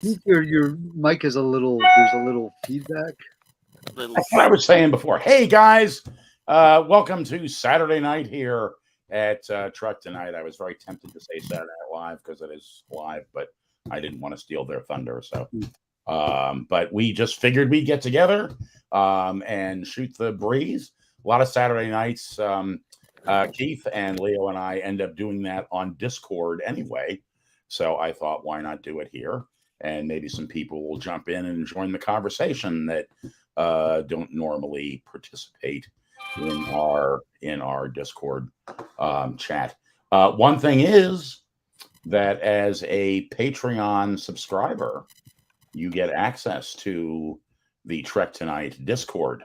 Your mic is a little. There's a little feedback. Little. That's what I was saying before. Hey guys, welcome to Saturday night here at Trek Tonight. I was very tempted to say Saturday Night Live because it is live, but I didn't want to steal their thunder. So, but we just figured we'd get together and shoot the breeze. A lot of Saturday nights, Keith and Leo and I end up doing that on Discord anyway. So I thought, why not do it here? And maybe some people will jump in and join the conversation that don't normally participate in our Discord chat. One thing is that as a Patreon subscriber, you get access to the Trek Tonight Discord.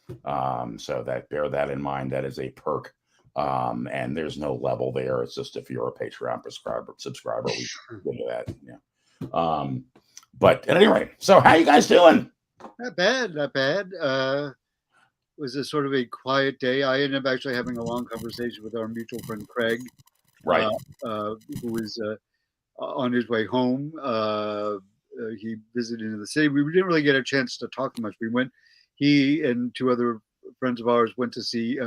So that bear that in mind. That is a perk. And there's no level there. It's just if you're a Patreon subscriber, we give you that. Yeah. But at any rate, so how you guys doing? Not bad, not bad. It was a sort of a quiet day. I ended up actually having a long conversation with our mutual friend Craig, Right. Who was on his way home. He visited in the city. We didn't really get a chance to talk much. He and two other friends of ours went to see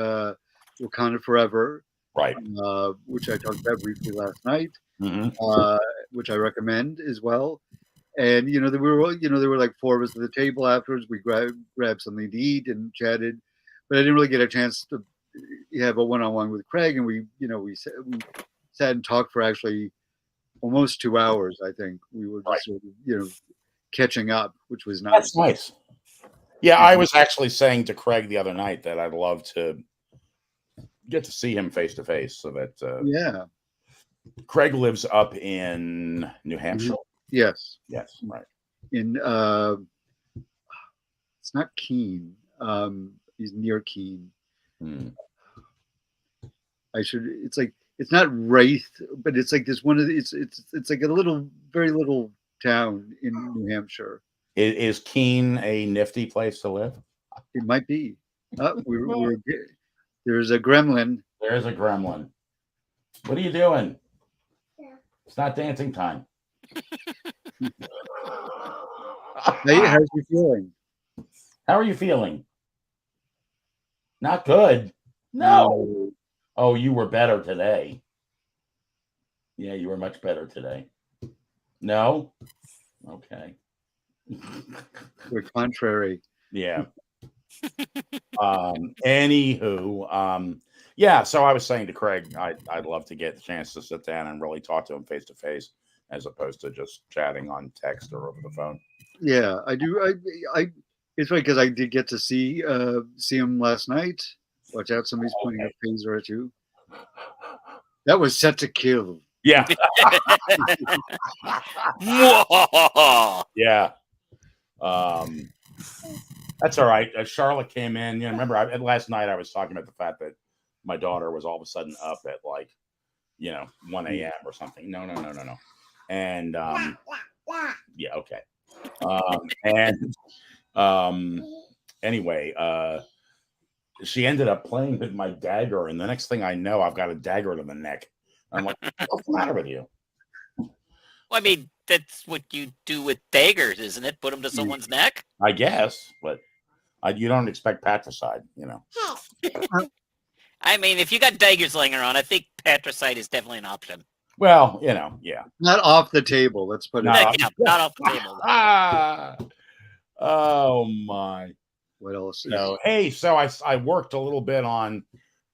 Wakanda Forever, Right. Which I talked about briefly last night, which I recommend as well. And there were like four of us at the table afterwards. We grabbed something to eat and chatted, but I didn't really get a chance to have a one-on-one with Craig. And we sat and talked for actually almost 2 hours. I think we were just sort of, catching up, which was nice. That's nice. Yeah, I was actually saying to Craig the other night that I'd love to get to see him face to face. So that Craig lives up in New Hampshire. Yes. Yes. Right. In it's not Keene. He's near Keene. It's not Wraith, but it's like this one of the, it's like a very little town in New Hampshire. Is Keene a nifty place to live? It might be. There's a gremlin. There's a gremlin. What are you doing? It's not dancing time. Hey, how's you feeling? How are you feeling? Not good. No. Oh, you were better today. Yeah, you were much better today. No? Okay. We're contrary. Yeah. Anywho, yeah, so I was saying to Craig, I'd love to get the chance to sit down and really talk to him face to face as opposed to just chatting on text or over the phone. Yeah, I do. It's funny because I did get to see him last night. Watch out, somebody's pointing a phaser at you. That was set to kill. Yeah. Yeah. That's all right. Charlotte came in. Remember, last night I was talking about the fact that my daughter was all of a sudden up at 1 a.m. or something. No. And yeah, okay. Anyway, she ended up playing with my dagger, and the next thing I know, I've got a dagger to the neck. I'm like, what's the matter with you? Well, I mean, that's what you do with daggers, isn't it? Put them to someone's neck? I guess, but you don't expect patricide, I mean, if you got daggers laying around, I think patricide is definitely an option. Well, yeah. Not off the table. Let's put it not off the table. Oh, my. What else? So I worked a little bit on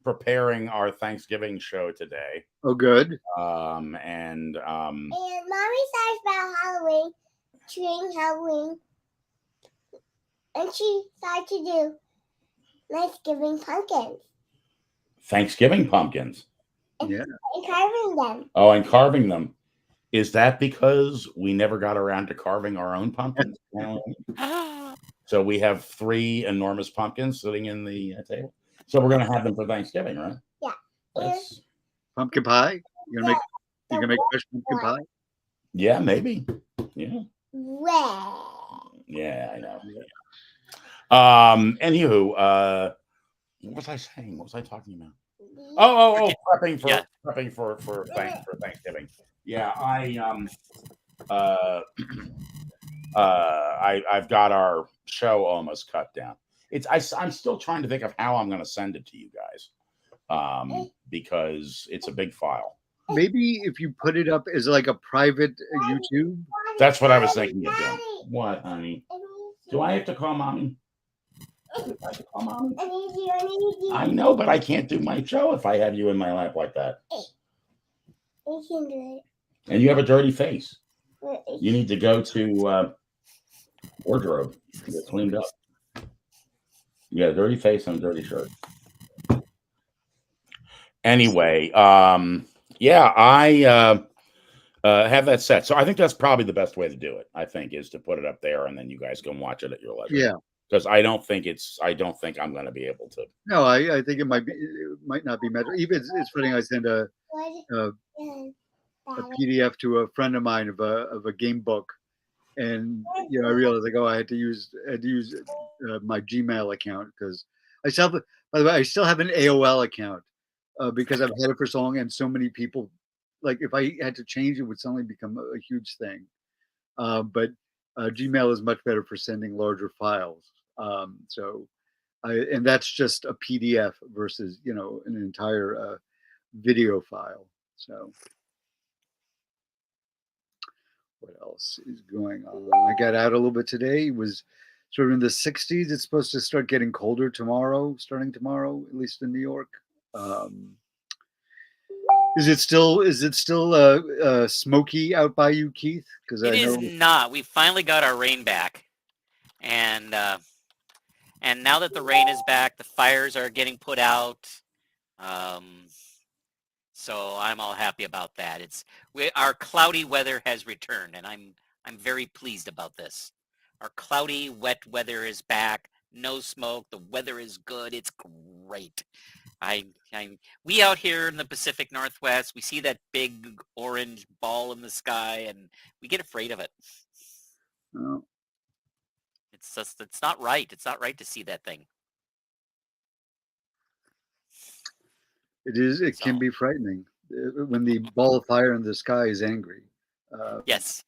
preparing our Thanksgiving show today. Oh, good. And Mommy says about Halloween, treating Halloween, and she started to do Thanksgiving pumpkins. Thanksgiving pumpkins. Yeah. And carving them. Oh, and carving them. Is that because we never got around to carving our own pumpkins? So we have 3 enormous pumpkins sitting in the table. So we're going to have them for Thanksgiving, right? Yeah. Pumpkin pie? You're going to make fresh pumpkin pie? Yeah, maybe. Yeah. Well. Yeah, I know. Yeah. Anywho, what was I saying? What was I talking about? Oh, prepping for Thanksgiving. Yeah, I've got our show almost cut down. I'm still trying to think of how I'm going to send it to you guys, because it's a big file. Maybe if you put it up as like a private YouTube. That's what I was thinking of doing. What, honey? Do I have to call mommy? I know, but I can't do my show if I have you in my lap like that. You can do it. And you have a dirty face. You need to go to wardrobe to get cleaned up. You got a dirty face and a dirty shirt. Anyway, yeah, I have that set. So I think that's probably the best way to do it. I think is to put it up there, and then you guys can watch it at your leisure. Yeah. Because I don't think I'm going to be able to. No, I think it might not be metal. Even it's funny. I sent a PDF to a friend of mine of a game book, and I realized like, I had to use my Gmail account because by the way, I still have an AOL account because I've had it for so long, and so many people, like if I had to change it would suddenly become a huge thing. But Gmail is much better for sending larger files. And that's just a PDF versus an entire video file. So what else is going on? I got out a little bit today. It was sort of in the 60s. It's supposed to start getting colder starting tomorrow, at least in New York. Is it still smoky out by you, Keith? Because it is not. We finally got our rain back, and now that the rain is back, the fires are getting put out. So I'm all happy about that. Our cloudy weather has returned, and I'm very pleased about this. Our cloudy, wet weather is back. No smoke. The weather is good. It's great. We out here in the Pacific Northwest, we see that big orange ball in the sky, and we get afraid of it. Oh. It's not right. It's not right to see that thing. It is. It can be frightening when the ball of fire in the sky is angry. Yes.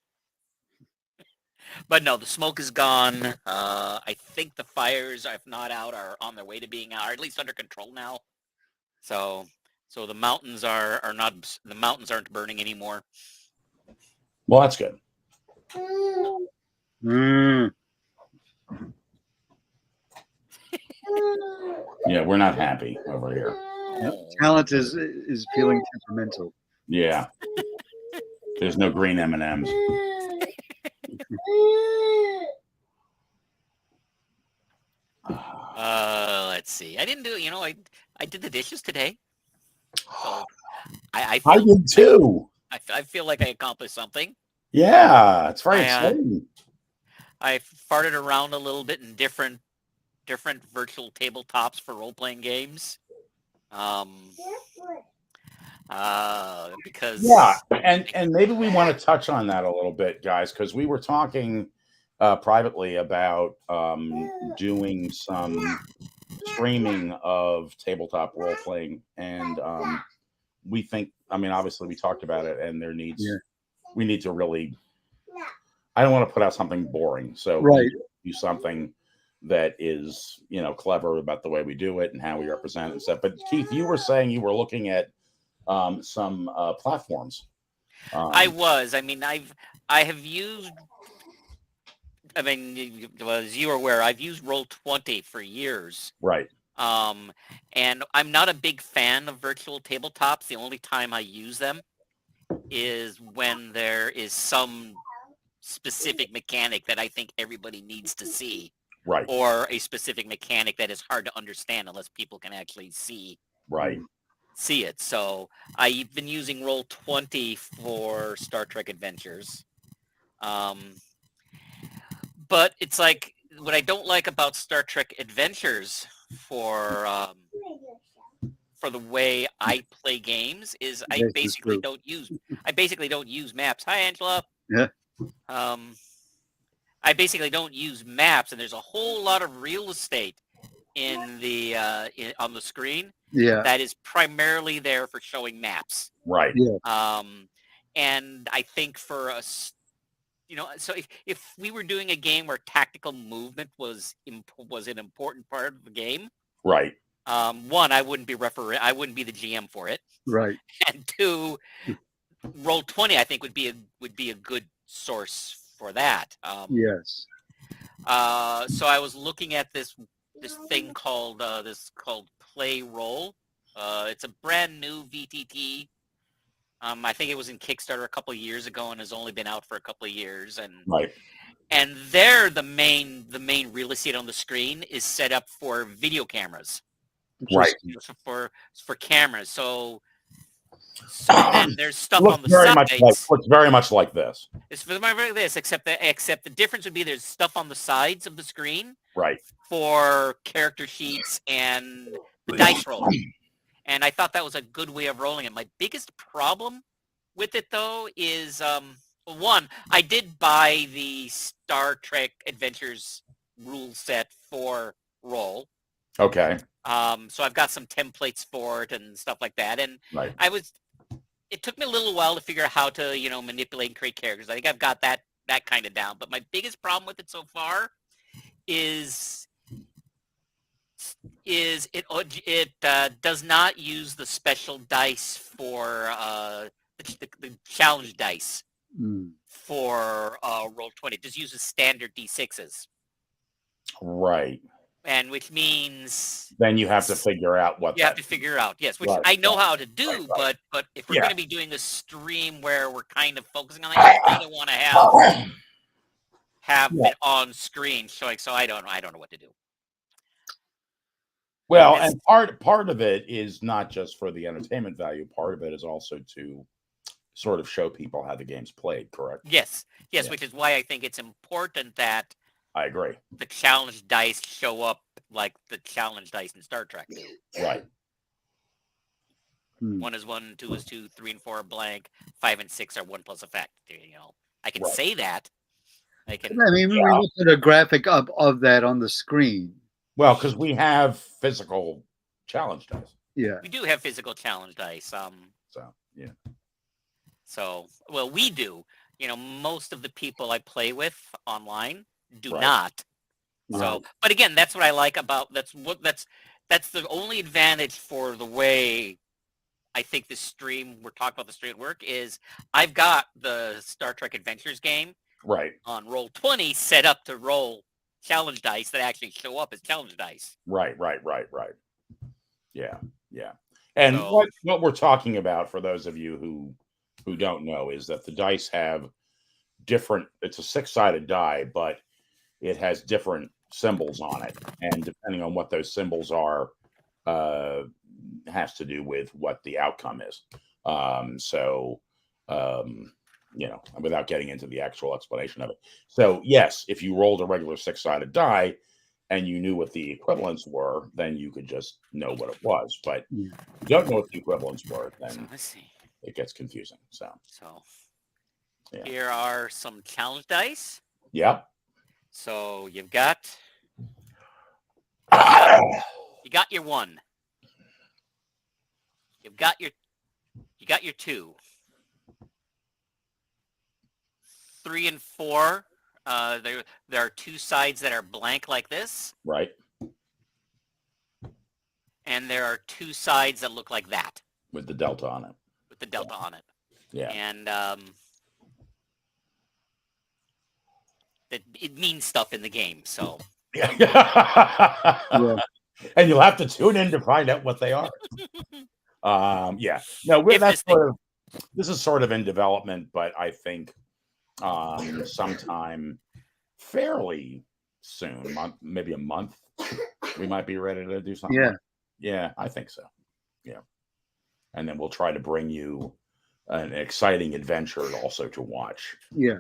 But no, the smoke is gone. I think the fires, if not out, are on their way to being out, or at least under control now. So the mountains the mountains aren't burning anymore. Well, that's good. Yeah, we're not happy over here. Talent is feeling temperamental. Yeah. There's no green M&Ms. Let's see. I didn't do. I did the dishes today. So I did too. I feel like I accomplished something. Yeah, it's very exciting. I farted around a little bit in different virtual tabletops for role-playing games. Because and maybe we want to touch on that a little bit, guys, because we were talking privately about doing some streaming of tabletop role-playing, and we think, obviously we talked about it, and we need to really, I don't want to put out something boring, so right. Do something that is, clever about the way we do it and how we represent it and stuff. But Keith, you were saying you were looking at some platforms. I was. I have used. As you are aware, I've used Roll20 for years. Right. And I'm not a big fan of virtual tabletops. The only time I use them is when there is some specific mechanic that I think everybody needs to see. Right. Or a specific mechanic that is hard to understand unless people can actually see it. So I've been using Roll20 for Star Trek Adventures. But it's like, what I don't like about Star Trek Adventures for the way I play games is I basically don't use maps. Hi, Angela. Yeah. I basically don't use maps, and there's a whole lot of real estate in the on the screen. Yeah. That is primarily there for showing maps. Right. Yeah. And I think for so if we were doing a game where tactical movement was an important part of the game, right. One, I wouldn't be I wouldn't be the GM for it, Right. and two, Roll20 I think would be a good source for that. Yes. So I was looking at this thing called Play Roll. It's a brand new VTT. I think it was in Kickstarter a couple of years ago and has only been out for a couple of years. And Right. and there the main real estate on the screen is set up for video cameras. Right. For cameras. So and then there's stuff looks on the very sides. looks very much like this. It's very much like this, except the difference would be there's stuff on the sides of the screen. Right. For character sheets and the dice roll. And I thought that was a good way of rolling it. My biggest problem with it, though, is, one, I did buy the Star Trek Adventures rule set for roll. Okay. So I've got some templates for it and stuff like that. And right. It took me a little while to figure out how to, manipulate and create characters. I think I've got that kind of down. But my biggest problem with it so far is it does not use the special dice for the challenge dice for Roll20. It just uses standard D6s. Right. And which means then you have to figure out what you have to figure out. Yes, which I know how to do, but if we're going to be doing a stream where we're kind of focusing on it, I kind of want to have it on screen showing. So I don't know what to do. Well, and part of it is not just for the entertainment value. Part of it is also to sort of show people how the game's played, correct? Yes, which is why I think it's important that I agree. The challenge dice show up like the challenge dice in Star Trek do. Right. 1 is 1, 2 is 2, 3 and 4 are blank, 5 and 6 are 1 plus effect. I can say that. We looked at a graphic of that on the screen. Well, because we have physical challenge dice. Yeah. We do have physical challenge dice. Well, we do. Most of the people I play with online do not. So, but again, that's what I like about that's the only advantage for the way I think the stream we're talking about the stream at work is I've got the Star Trek Adventures game on Roll20 set up to roll challenge dice that actually show up as challenge dice. Right. Yeah. And what we're talking about for those of you who don't know is that the dice have different. It's a 6-sided die, but it has different symbols on it, and depending on what those symbols are, has to do with what the outcome is. Without getting into the actual explanation of it. So yes, if you rolled a regular 6-sided die and you knew what the equivalents were, then you could just know what it was. But if you don't know what the equivalents were, then it gets confusing. So here are some challenge dice. Yep. So you've got your 1. You got your 2. 3 and 4. There are 2 sides that are blank like this. Right. And there are 2 sides that look like that. With the delta on it. Yeah. And it means stuff in the game, so. Yeah. And you'll have to tune in to find out what they are. No, this is sort of in development, but I think sometime fairly soon, maybe a month, we might be ready to do something. Yeah, I think so. Yeah. And then we'll try to bring you an exciting adventure also to watch. Yeah.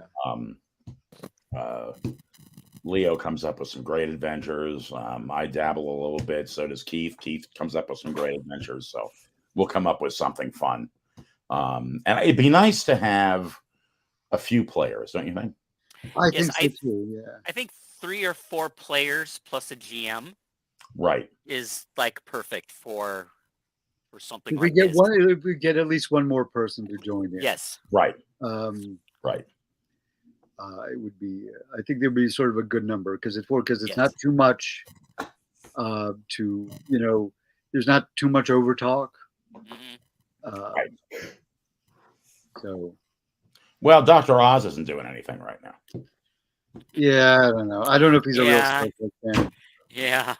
Leo comes up with some great adventures. I dabble a little bit. So does Keith. Keith comes up with some great adventures. So we'll come up with something fun. And it'd be nice to have a few players, don't you think? I think so too, yeah. I think 3 or 4 players plus a GM is like perfect for something like this. If we get at least one more person to join in. Yes. Right. Right. it would be. I think there'd be sort of a good number because it's Yes. not too much. To there's not too much over talk. Mhm. So Well, Dr. Oz isn't doing anything right now. yeah, I don't know. I don't know if he's a real Yeah. Star Trek fan. Yeah.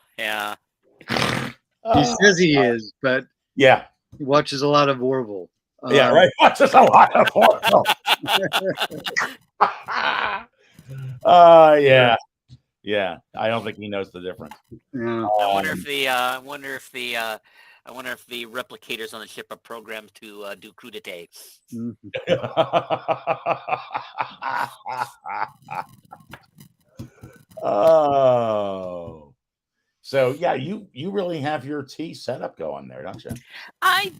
He says he is, but Yeah. he watches a lot of Orville. Yeah, right. Watches a lot of Orville. Yeah. Yeah. I don't think he knows the difference. Yeah. I wonder if the replicators on the ship are programmed to do coup d'etat. Oh. So yeah, you really have your tea setup going there, don't you? I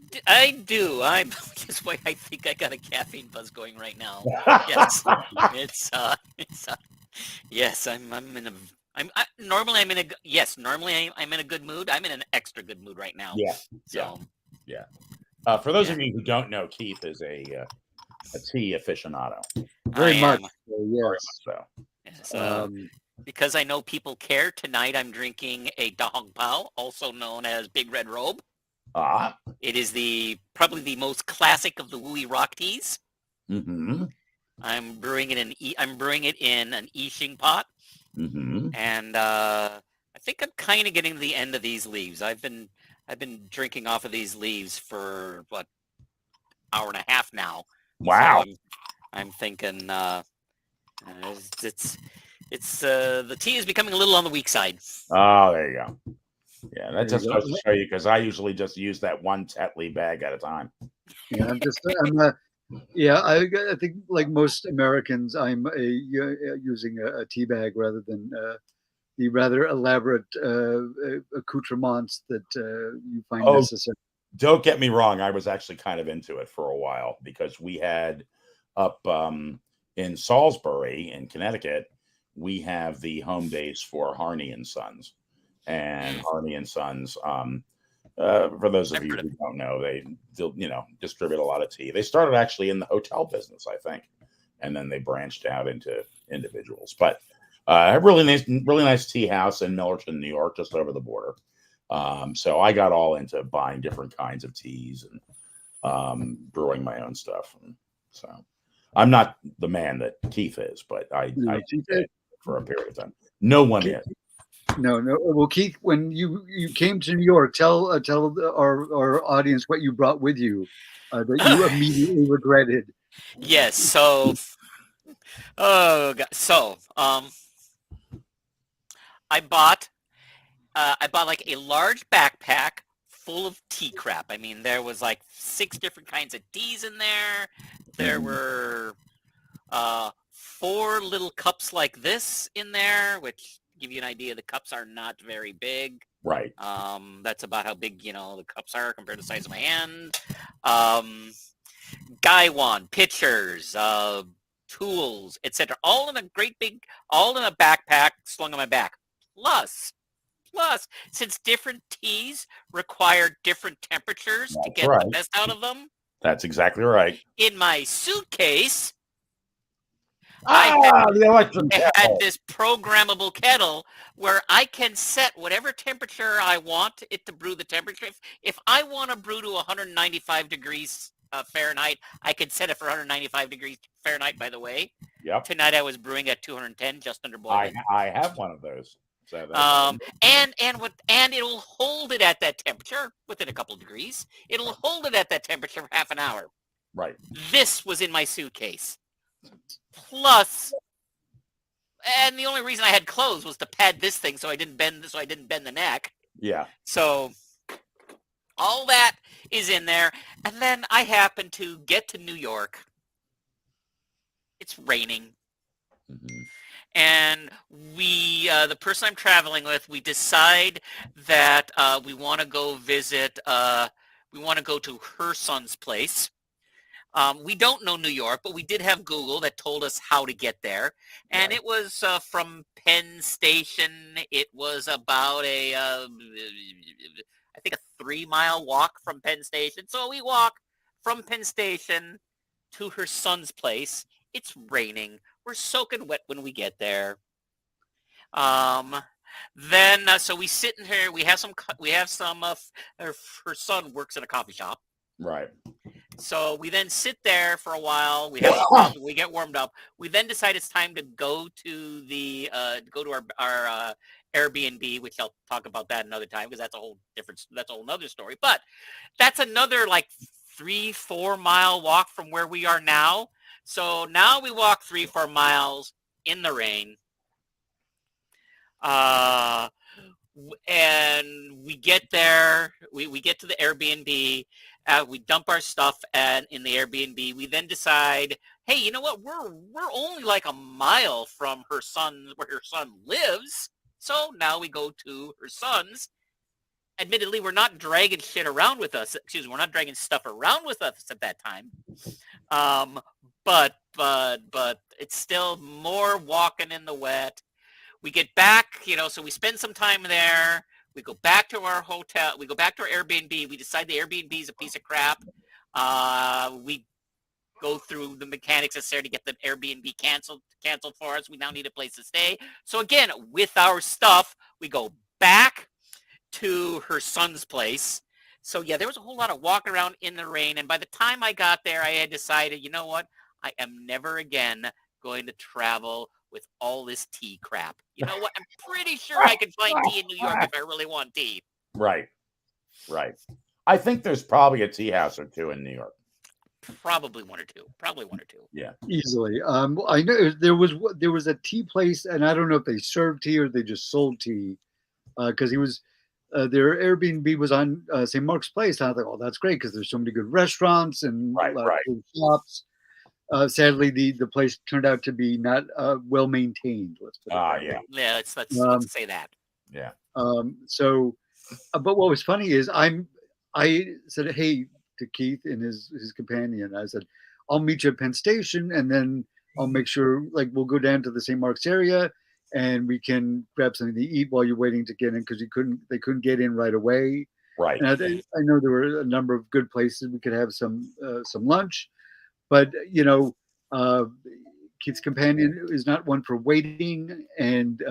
do. That's why I think I got a caffeine buzz going right now. Yes, yes. Normally I'm in a good mood. I'm in an extra good mood right now. Yeah. So yeah. For those of you who don't know, Keith is a tea aficionado. Very much. Very much so. Because I know people care, tonight I'm drinking a Dong Pao, also known as Big Red Robe. It is probably the most classic of the Wooey rock teas. Mm-hmm. I'm brewing it in an Yixing pot. Mm-hmm. And I think I'm kind of getting to the end of these leaves. I've been drinking off of these leaves for hour and a half now. Wow. So I'm thinking it's the tea is becoming a little on the weak side. Oh, there you go. Yeah, that just goes to show you, because I usually just use that one Tetley bag at a time. Yeah, I think like most Americans, I'm using a tea bag rather than the rather elaborate accoutrements that you find necessary. Don't get me wrong. I was actually kind of into it for a while, because we had up in Salisbury in Connecticut, we have the home base for Harney and Sons. And Harney and Sons, for those of you who don't know, they distribute a lot of tea. They started actually in the hotel business, I think, and then they branched out into individuals. But a really nice tea house in Millerton, New York, just over the border. So I got all into buying different kinds of teas and brewing my own stuff. And so I'm not the man that Keith is, but I did it for a period of time. No one is. No. Well, Keith, when you came to New York, tell our audience what you brought with you that you immediately regretted. Yes. So, I bought like a large backpack full of tea crap. I mean, there was like 6 different kinds of teas in there. There were 4 little cups like this in there, which give you an idea. The cups are not very big. Right. That's about how big, the cups are compared to the size of my hand. Gaiwan, pitchers, tools, etc. All in a backpack slung on my back. Plus, since different teas require different temperatures to get the best out of them. That's exactly right. In my suitcase, I had this programmable kettle where I can set whatever temperature I want it to brew the temperature. If I want to brew to 195 degrees Fahrenheit, I can set it for 195 degrees Fahrenheit, by the way. Yep. Tonight I was brewing at 210, just under boiling. I have one of those. So and it'll hold it at that temperature within a couple of degrees. It'll hold it at that temperature for half an hour. Right. This was in my suitcase. Plus, and the only reason I had clothes was to pad this thing so I didn't bend the neck. Yeah. So all that is in there. And then I happen to get to New York. It's raining. Mm-hmm. And we, the person I'm traveling with, we decide that we want to go visit, we want to go to her son's place. We don't know New York, but we did have Google that told us how to get there. And it was from Penn Station. It was about I think a 3-mile walk from Penn Station. So we walk from Penn Station to her son's place. It's raining. We're soaking wet when we get there. Then so we sit in here. We have some. Her son works in a coffee shop. Right. So we then sit there for a while. We have some coffee. We get warmed up. We then decide it's time to go to the our Airbnb, which I'll talk about that another time because that's a whole nother story. But that's another like 3-4 mile walk from where we are now. So now we walk 3-4 miles in the rain. And we get there. We get to the Airbnb. We dump our stuff in the Airbnb. We then decide, hey, you know what? We're only like a mile from where her son lives. So now we go to her son's. Admittedly, we're not dragging shit around with us. Excuse me, we're not dragging stuff around with us at that time. But it's still more walking in the wet. We get back, so we spend some time there. We go back to our hotel. We go back to our Airbnb. We decide the Airbnb is a piece of crap. We go through the mechanics necessary to get the Airbnb canceled for us. We now need a place to stay. So again, with our stuff, we go back to her son's place. So yeah, there was a whole lot of walking around in the rain. And by the time I got there, I had decided, you know what? I am never again going to travel with all this tea crap. You know what? I'm pretty sure I can find tea in New York if I really want tea. Right. I think there's probably a tea house or two in New York. Probably one or two. Yeah, easily. I know there was a tea place, and I don't know if they served tea or they just sold tea, because he was their Airbnb was on St. Mark's Place. And I was like, oh, that's great because there's so many good restaurants and a lot of good shops. Sadly, the place turned out to be not well maintained. Let's put it that way. Yeah. Let's say that. Yeah. But what was funny is I said, hey, to Keith and his companion, I said, I'll meet you at Penn Station, and then I'll make sure like we'll go down to the St. Mark's area, and we can grab something to eat while you're waiting to get in because they couldn't get in right away. Right. And I know there were a number of good places we could have some lunch. But Keith's companion is not one for waiting, and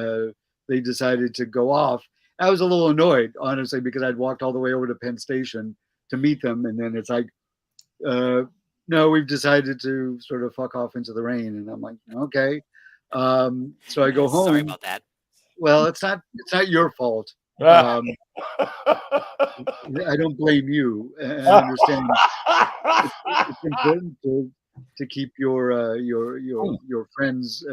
they decided to go off. I was a little annoyed, honestly, because I'd walked all the way over to Penn Station to meet them, and then it's like, no, we've decided to sort of fuck off into the rain, and I'm like, okay. So I go home. Sorry about that. Well, it's not your fault. I don't blame you. I understand. It's important to keep your friends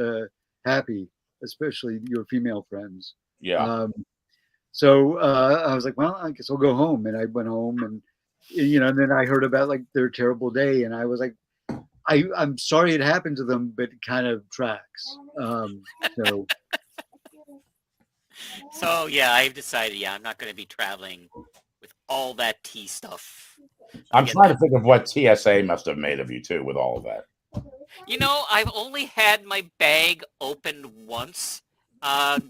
happy, especially your female friends. Yeah. So I was like, well, I guess I'll go home, and I went home, and and then I heard about like their terrible day, and I was like, I'm sorry it happened to them, but it kind of tracks. So yeah, I've decided, I'm not going to be traveling with all that tea stuff. I'm trying to think of what TSA must have made of you too with all of that. I've only had my bag opened once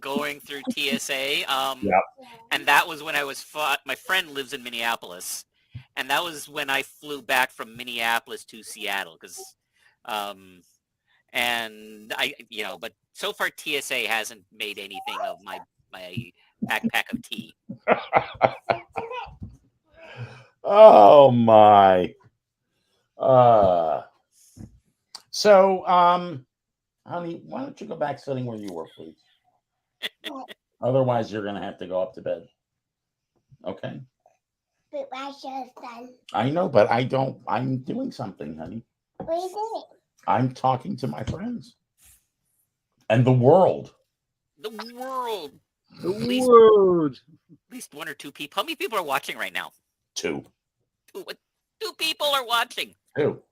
going through TSA. And that was when I was my friend lives in Minneapolis. And that was when I flew back from Minneapolis to Seattle because and I but so far TSA hasn't made anything of my backpack of tea. Oh my. So honey, why don't you go back sitting where you were, please? Otherwise you're gonna have to go up to bed. Okay. But my show's done. I know, but I'm doing something, honey. What are you doing? I'm talking to my friends. And the world. The world. At least one or two people. How many people are watching right now? Two. Two people are watching. Two.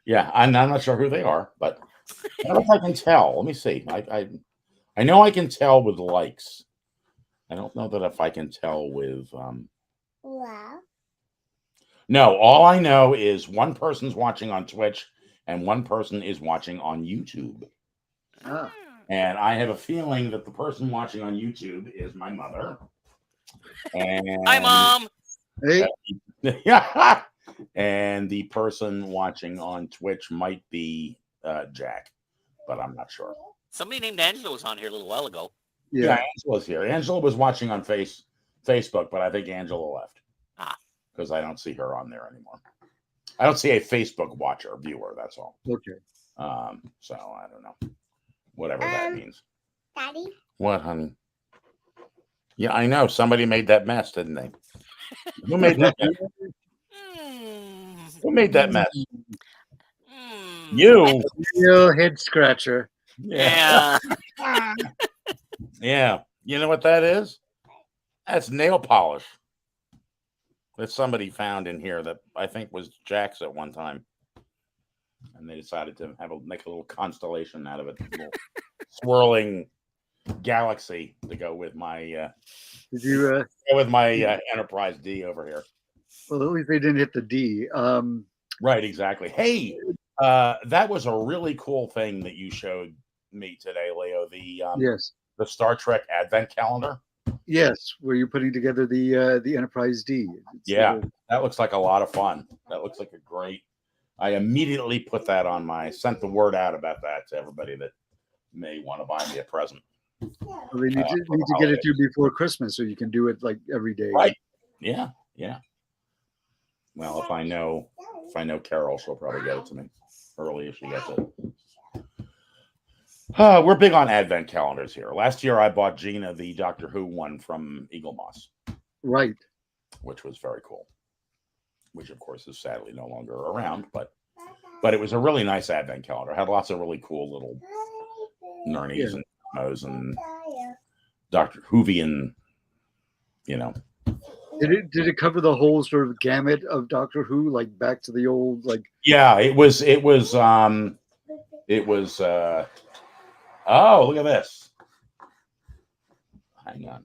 Yeah, I'm not sure who they are, but I don't know if I can tell. Let me see. I know I can tell with likes. I don't know that if I can tell with Wow. No, all I know is one person's watching on Twitch and one person is watching on YouTube. Ah. And I have a feeling that the person watching on YouTube is my mother. And hi, Mom. Hey. Yeah. And the person watching on Twitch might be Jack. but I'm not sure. Somebody named Angela was on here a little while ago. Yeah, Angela's here. Angela was watching on Facebook, but I think Angela left. Because I don't see her on there anymore. I don't see a Facebook watcher, viewer, that's all. Okay. So I don't know. Whatever that means. Daddy? What, honey? Yeah, I know. Somebody made that mess, didn't they? Who made that mess? Who made that mess? You. Real head scratcher. Yeah. Yeah. You know what that is? That's nail polish that somebody found in here that I think was Jack's at one time. And they decided to make a little constellation out of it. A little swirling galaxy to go with my Enterprise D over here. Well, at least they didn't hit the D. Right, exactly. Hey, that was a really cool thing that you showed me today, Leo. The Star Trek Advent Calendar. Yes, where you're putting together the Enterprise D. That looks like a lot of fun. That looks like a great. I immediately put that on sent the word out about that to everybody that may want to buy me a present. Well, they need to get it to you before Christmas so you can do it like every day. Right. Yeah. Well, if I know Carol, she'll probably get it to me early if she gets it. We're big on Advent calendars here. Last year, I bought Gina the Doctor Who one from Eagle Moss. Right. Which was very cool. Which, of course, is sadly no longer around. But it was a really nice Advent calendar. It had lots of really cool little Nernies and Mos and Doctor Whovian, Did it cover the whole sort of gamut of Doctor Who, like back to the old like? Yeah, it was. Oh, look at this. Hang on.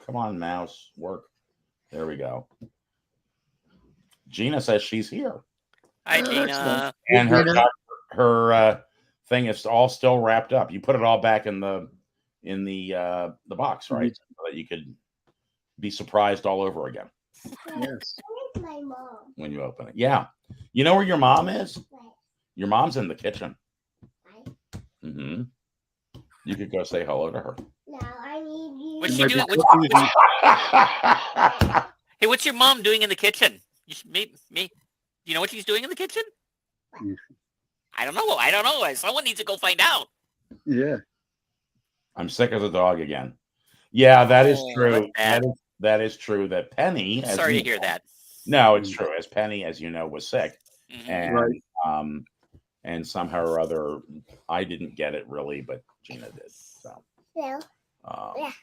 Come on, mouse. Work. There we go. Gina says she's here. Hi, Gina. And her thing is all still wrapped up. You put it all back in the box, right? So that you could be surprised all over again. Yes. Where's my mom? When you open it. Yeah. You know where your mom is? Your mom's in the kitchen. Mm-hmm. You could go say hello to her. No, I need you. What's she doing? Hey, what's your mom doing in the kitchen? Me? You know what she's doing in the kitchen? I don't know. Someone needs to go find out. Yeah. I'm sick as a dog again. Yeah, that is true. That is true. That Penny. Sorry to hear that. No, it's true. As Penny, as you know, was sick, Right. And somehow or other, I didn't get it really, but Gina did. So. Yeah. I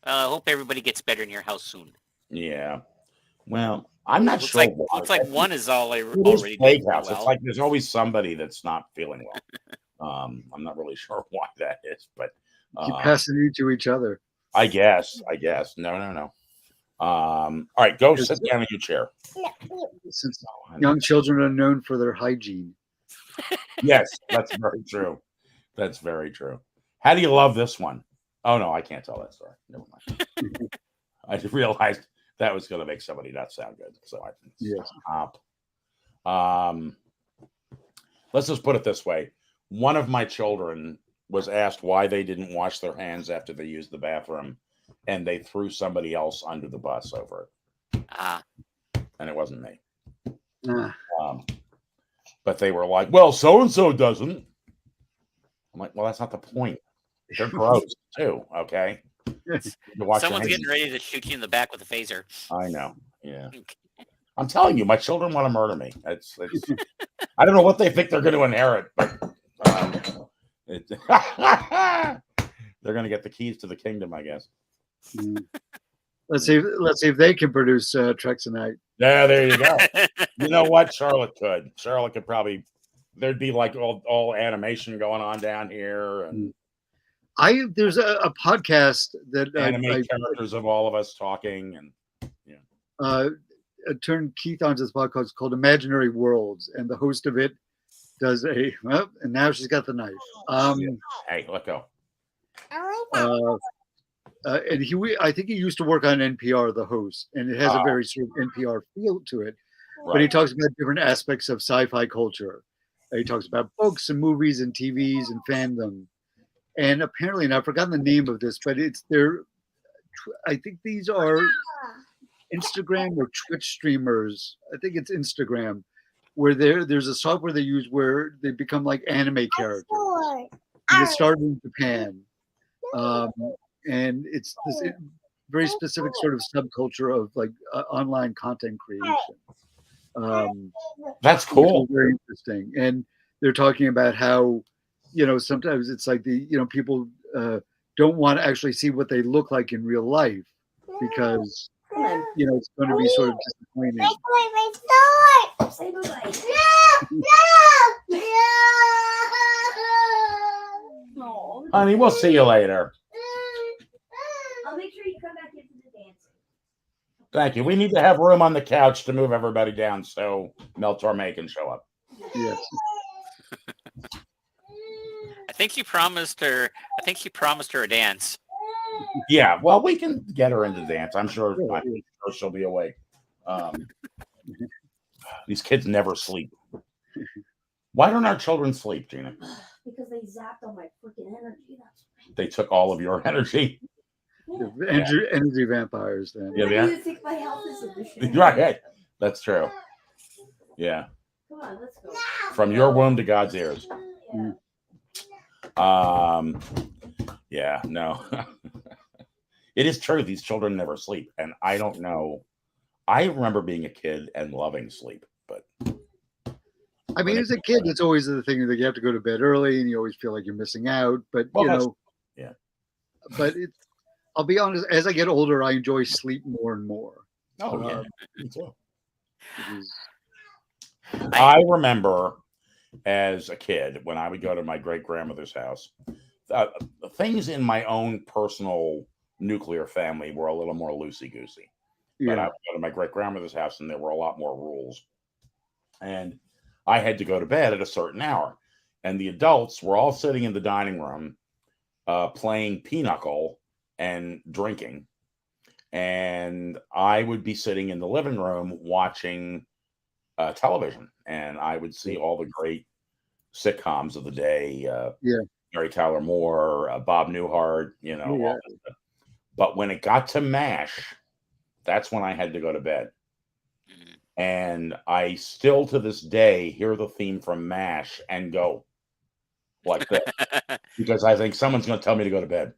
hope everybody gets better in your house soon. Yeah. Well, I'm not sure. Looks like one is already doing well. It's like there's always somebody that's not feeling well. I'm not really sure why that is, but keep passing you to each other. I guess. No. All right, go sit down in your chair. Since young children are known for their hygiene. Yes, that's very true. How do you love this one? Oh no, I can't tell that story. Never mind. I just realized that was going to make somebody not sound good, so I didn't stop. Let's just put it this way: one of my children was asked why they didn't wash their hands after they used the bathroom, and they threw somebody else under the bus over it. And it wasn't me. But they were like, well, so-and-so doesn't. I'm like, well, that's not the point. They're gross too, okay? Someone's getting ready to shoot you in the back with a phaser. I know, yeah. I'm telling you, my children want to murder me. It's I don't know what they think they're going to inherit, but they're going to get the keys to the kingdom, I guess. Let's see if they can produce Treks and Nite. Yeah, there you go. You know what? Charlotte could. Charlotte could probably. There'd be like all animation going on down here, and there's a podcast that animate characters of all of us talking, and I turned Keith onto this podcast called Imaginary Worlds, and the host of it does and now she's got the knife. Hey, let go. I think he used to work on NPR, the host, and it has a very sort of NPR feel to it. But he talks about different aspects of sci-fi culture. He talks about books and movies and TVs and fandom. And apparently, and I've forgotten the name of this, but it's their. I think these are Instagram or Twitch streamers. I think it's Instagram, where there's a software they use where they become like anime characters. And it started in Japan, and it's this very specific sort of subculture of like online content creation. That's cool. Very interesting, and they're talking about how sometimes it's like people don't want to actually see what they look like in real life because it's going to be sort of disappointing. Say bye-bye. No. Honey, we'll see you later. I'll make sure you come back into the dancing. Thank you. We need to have room on the couch to move everybody down so Mel Torme can show up. Yes. I think she promised her a dance. Yeah, well, we can get her into dance. I'm sure she'll be awake. These kids never sleep. Why don't our children sleep, Gina? Because they zapped all my freaking energy. They took all of your energy. Energy vampires, then. Yeah. Do you think my health is in the shit? Right. That's true. Yeah. Come on, let's go. From your womb to God's ears. Yeah. No. It is true. These children never sleep. And I don't know. I remember being a kid and loving sleep, but I mean, as a kid, it's always the thing that you have to go to bed early and you always feel like you're missing out. But yeah. But I'll be honest, as I get older, I enjoy sleep more and more. Oh, yeah. Me too. Because I remember as a kid when I would go to my great grandmother's house, things in my own personal nuclear family were a little more loosey goosey. But I would go to my great grandmother's house and there were a lot more rules. And I had to go to bed at a certain hour. And the adults were all sitting in the dining room playing pinochle and drinking. And I would be sitting in the living room watching television. And I would see all the great sitcoms of the day. Mary Tyler Moore, Bob Newhart, all this stuff. But when it got to MASH, that's when I had to go to bed. And I still to this day hear the theme from MASH and go like this because I think someone's going to tell me to go to bed.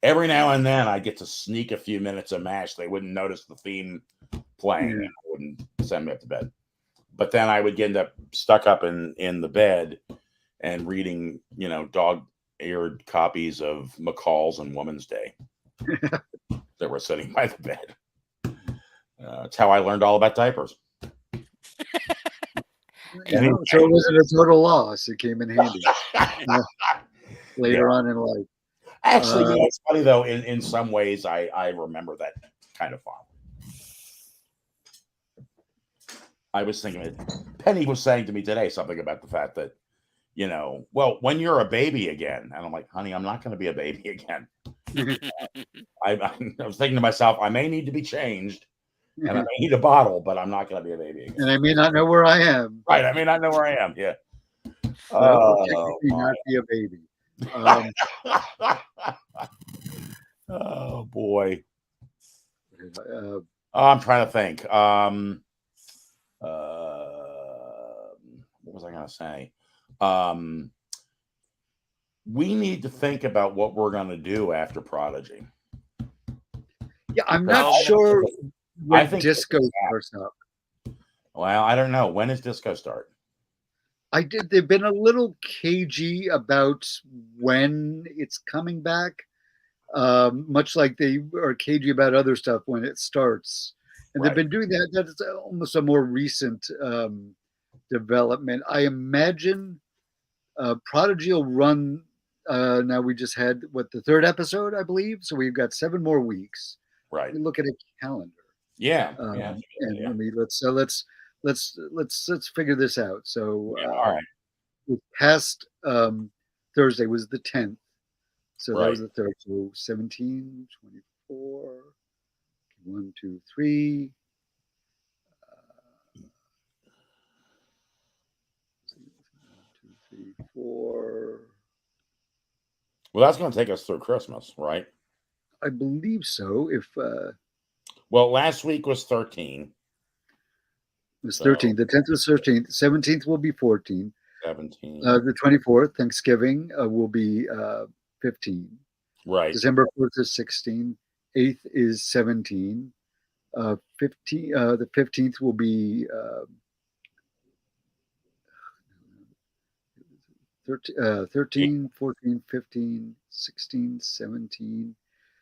Every now and then I get to sneak a few minutes of MASH. They wouldn't notice the theme playing and wouldn't send me up to bed. But then I would end up stuck up in the bed and reading, dog-eared copies of McCall's and Woman's Day that were sitting by the bed. That's how I learned all about diapers. So it wasn't a total loss. It came in handy later on in life. Actually, it's funny though. In some ways, I remember that kind of fondly. I was thinking, Penny was saying to me today something about the fact that, when you're a baby again, and I'm like, honey, I'm not going to be a baby again. I was thinking to myself, I may need to be changed. And I may need a bottle, but I'm not going to be a baby again. And I may not know where I am. Right, I may not know where I am. Yeah. Not be a baby. Oh boy. I'm trying to think. What was I going to say? We need to think about what we're going to do after Prodigy. Yeah, I'm not sure. I think disco starts up. Well, I don't know. When does disco start? They've been a little cagey about when it's coming back, much like they are cagey about other stuff when it starts. And they've been doing that. That's almost a more recent development. I imagine Prodigy will run. Now we just had the third episode, I believe. So we've got 7 more weeks. Right. We look at a calendar. Yeah. And I mean, let's figure this out. So all right. Past Thursday was the 10th. So that Right. was the third. So 17, 24, 1, 2, 3. 1, 2, 3, 4. Well, that's going to take us through Christmas, right? I believe so. If Well, last week was 13. it was So 13, the 10th was 13th, 17th will be 14. 17. The 24th, Thanksgiving, will be 15. Right. December 4th is 16. 8th is 17. 15. The 15th will be 13, 14, 15, 16, 17,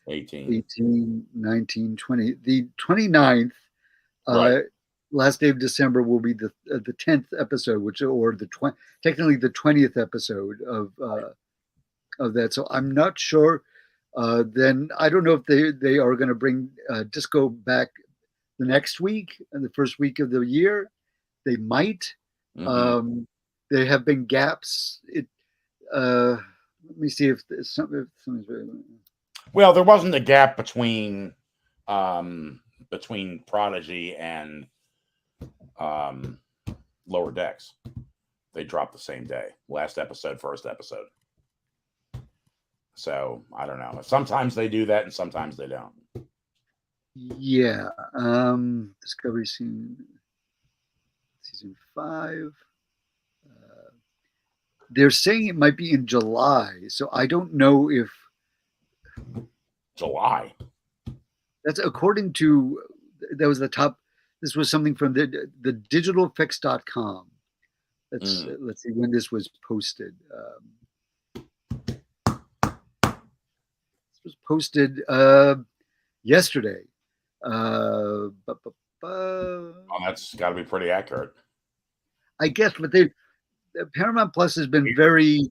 18. 18, 19, 20. The 29th, Right. last day of December, will be the 10th episode, technically the 20th episode of that. So I'm not sure. Then I don't know if they are going to bring Disco back the next week and the first week of the year. They might. Mhm. There have been gaps. Let me see if something's Well, there wasn't a gap between Prodigy and Lower Decks. They dropped the same day. Last episode, first episode. So I don't know. Sometimes they do that, and sometimes they don't. Yeah. Discovery season 5. They're saying it might be in July, so I don't know if July. that's according to that was the top. This was something from the digitalfix.com. Let's see when this was posted. This was posted yesterday. Well, that's got to be pretty accurate. I guess, but Paramount Plus has been very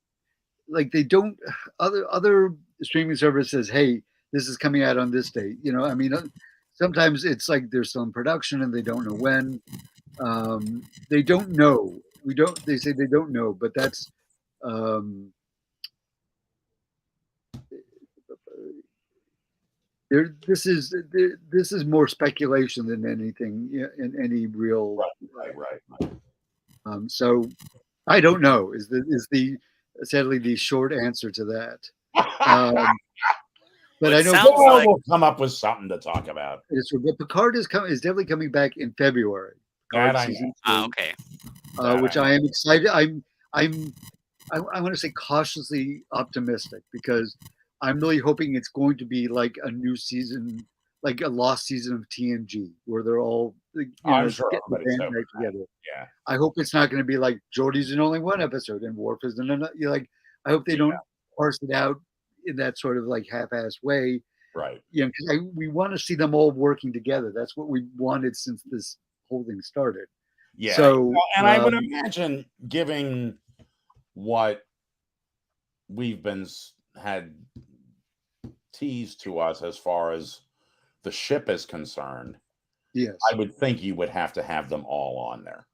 like they don't other streaming services. Hey, this is coming out on this date. I mean, sometimes it's like they're still in production and they don't know when. They don't know. They say they don't know, but that's. This is more speculation than anything in any real. Right. So I don't know. Is the sadly the short answer to that. But I know we'll come up with something to talk about. But Picard is definitely coming back in February. Picard season 3, okay. Which I am excited. I want to say cautiously optimistic because I'm really hoping it's going to be like a new season, like a lost season of TNG, where they're all I'm sure getting the band back together. Yeah. I hope it's not going to be like Geordi's in only one episode and Worf is in another. I hope they don't parse it out in that sort of like half-assed way. Right. Because we want to see them all working together. That's what we wanted since this whole thing started. Yeah. So, and I would imagine, given what we've had teased to us as far as the ship is concerned, yes, I would think you would have to have them all on there.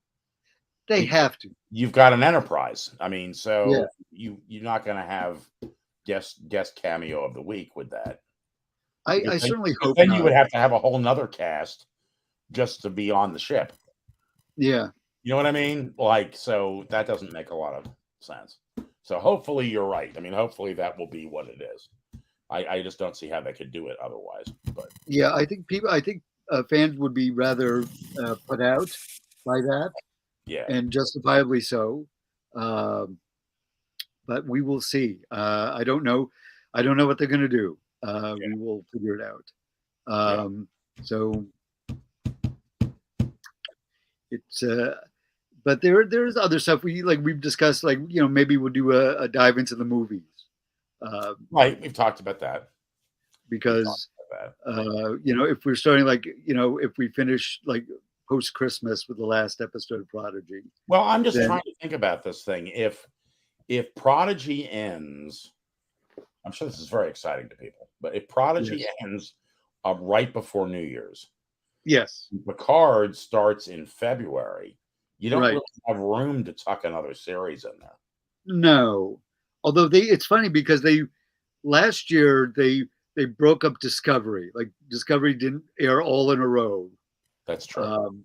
They have to. You've got an Enterprise. I mean, so you're not going to have guest cameo of the week with that. I certainly hope then not. You would have to have a whole nother cast just to be on the ship. Yeah. You know what I mean? Like, so that doesn't make a lot of sense. So hopefully you're right. I mean, hopefully that will be what it is. I just don't see how they could do it otherwise. But yeah, I think fans would be rather put out by that. Yeah. And justifiably so. But we will see. I don't know. I don't know what they're going to do. We will figure it out. So it's but there's other stuff we've discussed, maybe we'll do a dive into the movies. Right, we've talked about that. Because if we're starting if we finish post Christmas with the last episode of Prodigy. Well, I'm just trying to think about this thing. If Prodigy ends, I'm sure this is very exciting to people, but if Prodigy ends right before New Year's, yes, Picard starts in February, you don't really have room to tuck another series in there. No, although it's funny because they last year they broke up Discovery. Like Discovery didn't air all in a row. That's true.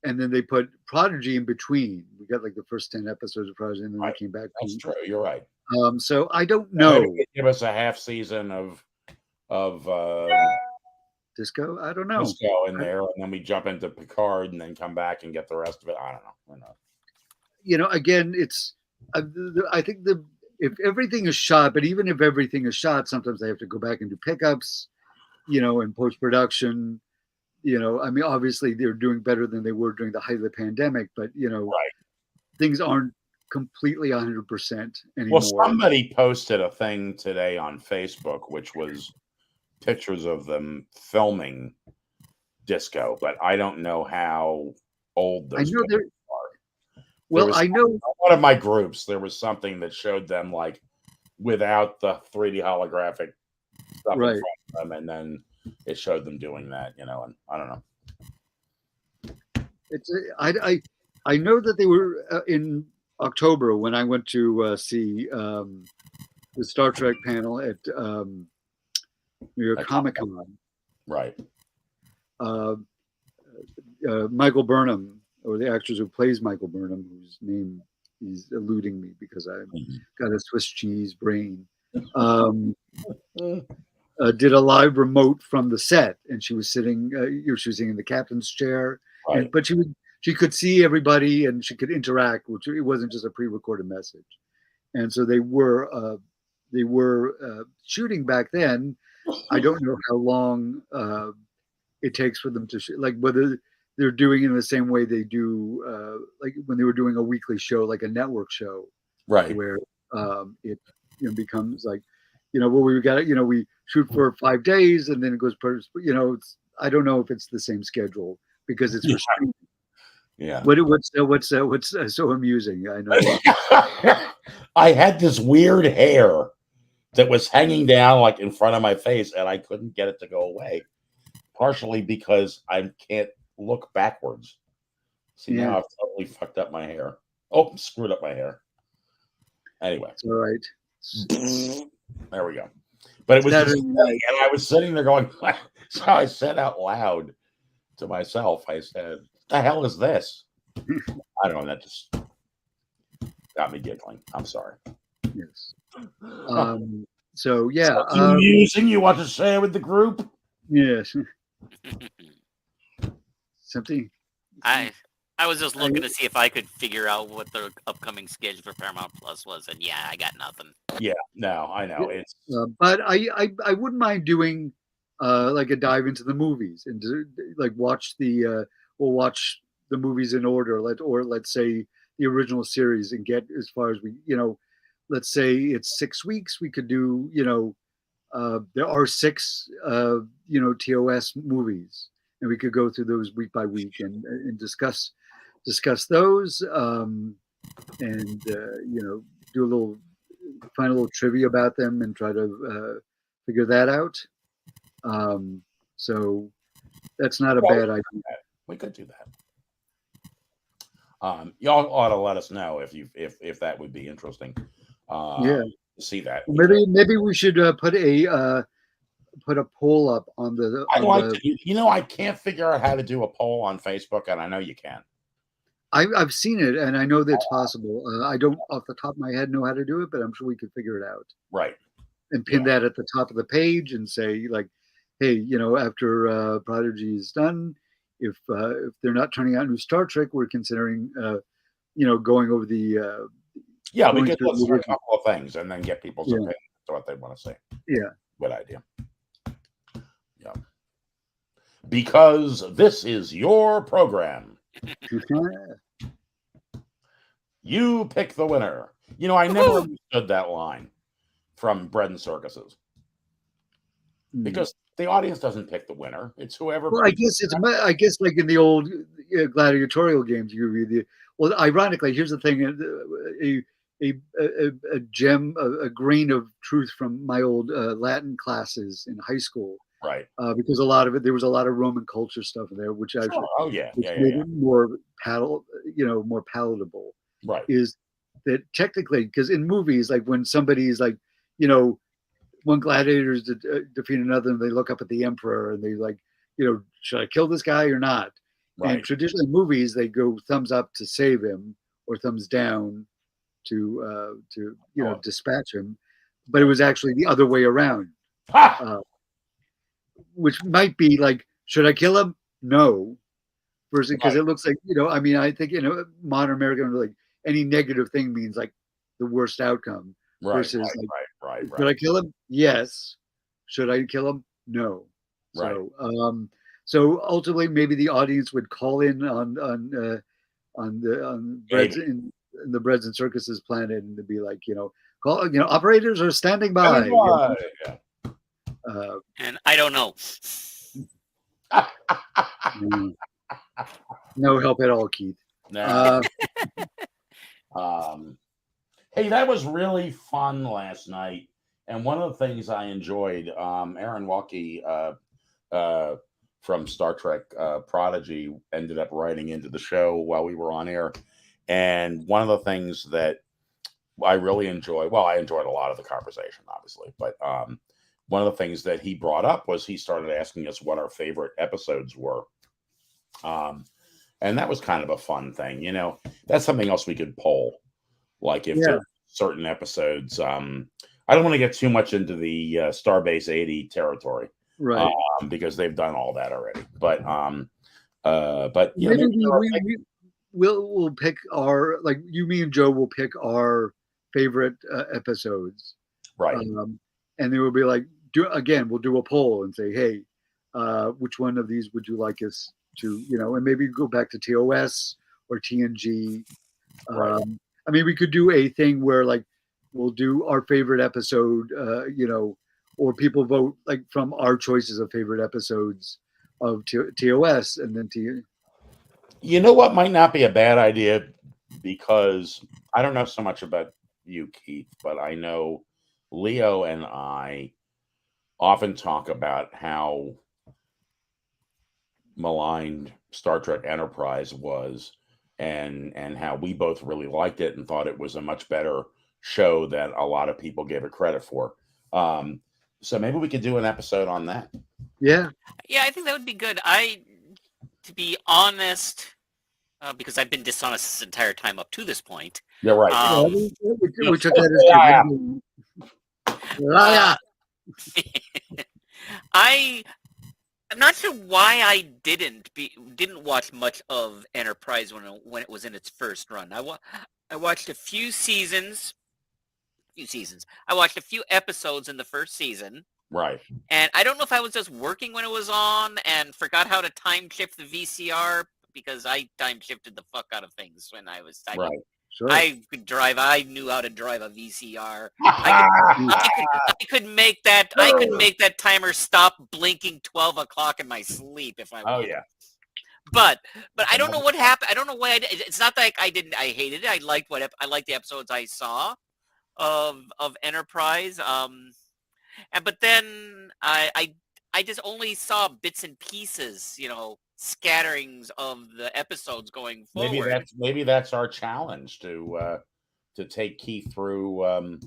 And then they put Prodigy in between. We got like the first 10 episodes of Prodigy, and then Right. they came back. That's true. You're right. So I don't know. Give us a half season of Disco. I don't know. Disco in there, and then we jump into Picard, and then come back and get the rest of it. I don't know. We're not. You know, again, it's. I think if everything is shot, but even if everything is shot, sometimes they have to go back and do pickups. You know, in post production. You know, I mean, obviously they're doing better than they were during the height of the pandemic, but you know, things aren't completely 100% anymore. Well, somebody posted a thing today on Facebook, which was pictures of them filming Disco, but I don't know how old those pictures are. Well, I know one of my groups, there was something that showed them like without the 3D holographic stuff in front of them, and then it showed them doing that, you know, and I don't know. It's I know that they were in October when I went to see the Star Trek panel at New York Comic Con. Right. Michael Burnham, or the actor who plays Michael Burnham, whose name is eluding me because I've got a Swiss cheese brain. Did a live remote from the set, and she was sitting. She was sitting in the captain's chair, but she could see everybody and she could interact, which it wasn't just a pre-recorded message. And so they were shooting back then. I don't know how long it takes for them to like whether they're doing it in the same way they do like when they were doing a weekly show, like a network show, right? Where it becomes like. Well, we got we shoot for 5 days and then it goes per. I don't know if it's the same schedule because it's for streaming. Yeah. What's so amusing? I know. I had this weird hair that was hanging down like in front of my face, and I couldn't get it to go away. Partially because I can't look backwards. See, now I've totally fucked up my hair. Oh, screwed up my hair. Anyway. It's all right. There we go. But it was just, and I was sitting there going, so I said out loud to myself, I said, what the hell is this? I don't know. That just got me giggling. I'm sorry. Yes. So, yeah. Something amusing you want to share with the group? Yes. Something. I was just looking to see if I could figure out what the upcoming schedule for Paramount Plus was, and yeah, I got nothing. Yeah, no, I know it's. But I wouldn't mind doing like a dive into the movies and like watch we'll watch the movies in order. Let's say the original series and get as far as we let's say it's 6 weeks. We could do there are 6 TOS movies, and we could go through those week by week and discuss those and do find a little trivia about them and try to figure that out. So that's not a bad idea. We could do that. Y'all ought to let us know if that would be interesting. To see that. Maybe we should put a poll up on the. I can't figure out how to do a poll on Facebook, and I know you can. I've seen it, and I know that's possible. I don't, off the top of my head, know how to do it, but I'm sure we could figure it out. Right. And pin that at the top of the page and say, like, hey, after Prodigy is done, if they're not turning out new Star Trek, we're considering, going over the. We could list a couple of things and then get people's opinions to what they want to say. Yeah. Good idea. Yeah. Because this is your program. You pick the winner. I never understood that line from Bread and Circuses because the audience doesn't pick the winner; it's whoever. Well, I guess like in the old gladiatorial games, you read ironically, here's the thing: a gem, a grain of truth from my old Latin classes in high school. Right. Because there was a lot of Roman culture stuff in there, which actually made it more more palatable. Right. Is that technically, because in movies, like when somebody's like, one gladiator defeat another, and they look up at the emperor and they like, should I kill this guy or not? Right. And traditionally in movies, they go thumbs up to save him or thumbs down to dispatch him, but it was actually the other way around, which might be like, should I kill him? No, versus because it looks like I think modern American, like any negative thing means like the worst outcome. Versus right. Should I kill him? Yes. Should I kill him? No. Right. So ultimately, maybe the audience would call in on Breads in the Breads and Circuses planet, and to be like, call, operators are standing by. And I don't know. No help at all, Keith. No. Hey, that was really fun last night. And one of the things I enjoyed, Aaron Walkie from Star Trek Prodigy ended up writing into the show while we were on air. And one of the things that I really enjoyed, well, I enjoyed a lot of the conversation, obviously, but one of the things that he brought up was he started asking us what our favorite episodes were. And that was kind of a fun thing. That's something else we could poll. Like if there are certain episodes, I don't want to get too much into the Starbase 80 territory, right? Because they've done all that already. But we'll pick our, like, you, me, and Joe will pick our favorite episodes, right? And they will be like, we'll do a poll and say, hey, which one of these would you like us to, and maybe go back to TOS or TNG. Right. I mean, we could do a thing where like we'll do our favorite episode, or people vote like from our choices of favorite episodes of TOS, and then You know what might not be a bad idea, because I don't know so much about you, Keith, but I know Leo and I often talk about how maligned Star Trek Enterprise was, and how we both really liked it and thought it was a much better show than a lot of people gave it credit for. So maybe we could do an episode on that. Yeah, I think that would be good. To be honest, because I've been dishonest this entire time up to this point. Yeah, right. We took that as I'm not sure why I didn't watch much of Enterprise when it was in its first run. I watched a few seasons. I watched a few episodes in the first season. Right. And I don't know if I was just working when it was on and forgot how to time shift the VCR, because I time shifted the fuck out of things when I was typing. Right. Sure. I knew how to drive a VCR. I could make that timer stop blinking 12 o'clock in my sleep if I wanted. Oh yeah. But I don't know what happened. I don't know why. It's not like I hated it. I liked the episodes I saw of Enterprise. But then I just only saw bits and pieces, scatterings of the episodes going forward. Maybe that's our challenge to take Keith through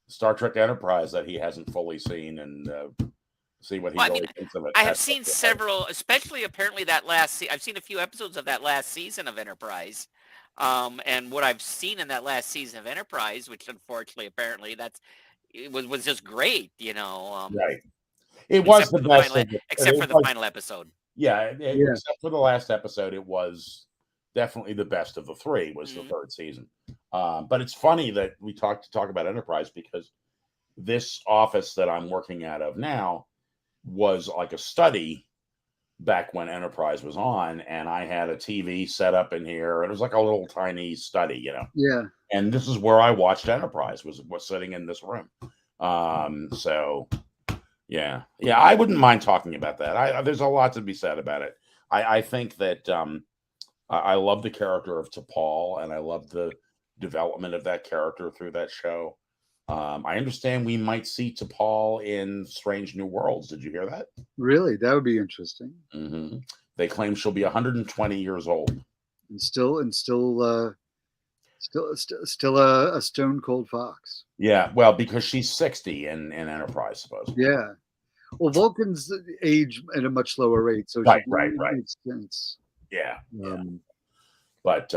Star Trek Enterprise that he hasn't fully seen, and see what he really thinks of it. I have seen several, especially apparently that last. I've seen a few episodes of that last season of Enterprise, and what I've seen in that last season of Enterprise, which unfortunately, apparently, was just great. Right. It was the best, except for the final episode. Yeah, except for the last episode, it was definitely the best of the three. Was the third season. But it's funny that we talk about Enterprise, because this office that I'm working out of now was like a study back when Enterprise was on, and I had a TV set up in here. It was like a little tiny study, Yeah. And this is where I watched Enterprise, was sitting in this room. So yeah, I wouldn't mind talking about that. There's a lot to be said about it. I think that I love the character of T'Pol, and I love the development of that character through that show. I understand we might see T'Pol in Strange New Worlds. Did you hear that? Really? That would be interesting. Mm-hmm. They claim she'll be 120 years old. And still Still a stone cold fox. Yeah, well, because she's 60 in Enterprise, supposedly. Yeah. Well, Vulcans age at a much slower rate, so Right. makes sense. Yeah. But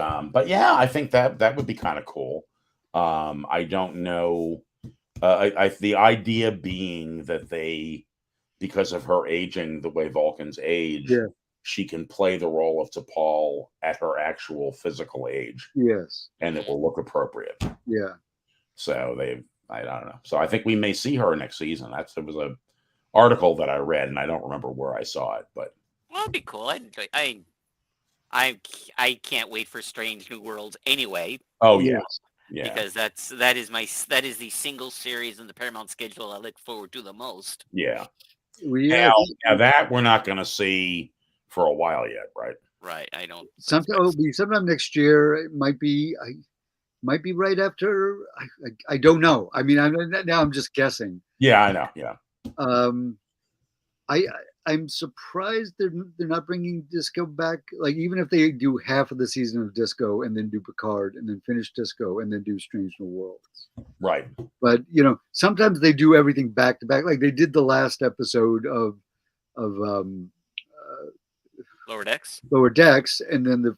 yeah, I think that would be kind of cool. I don't know. The idea being that because of her aging the way Vulcans age, she can play the role of T'Pol at her actual physical age. Yes. And it will look appropriate. Yeah. So I don't know. So I think we may see her next season. It was a article that I read, and I don't remember where I saw it, but that'd be cool. I can't wait for Strange New Worlds anyway. Oh yeah. Because that is the single series in the Paramount schedule I look forward to the most. Yeah. Now that we're not going to see for a while yet, right? Right. I don't. Sometime next year. It might be right after. I don't know. I mean, I'm just guessing. Yeah, I know. Yeah. I'm surprised they're not bringing Disco back. Like, even if they do half of the season of Disco and then do Picard and then finish Disco and then do Strange New Worlds. Right. But sometimes they do everything back to back. Like they did the last episode of Lower Decks. Lower Decks, and then the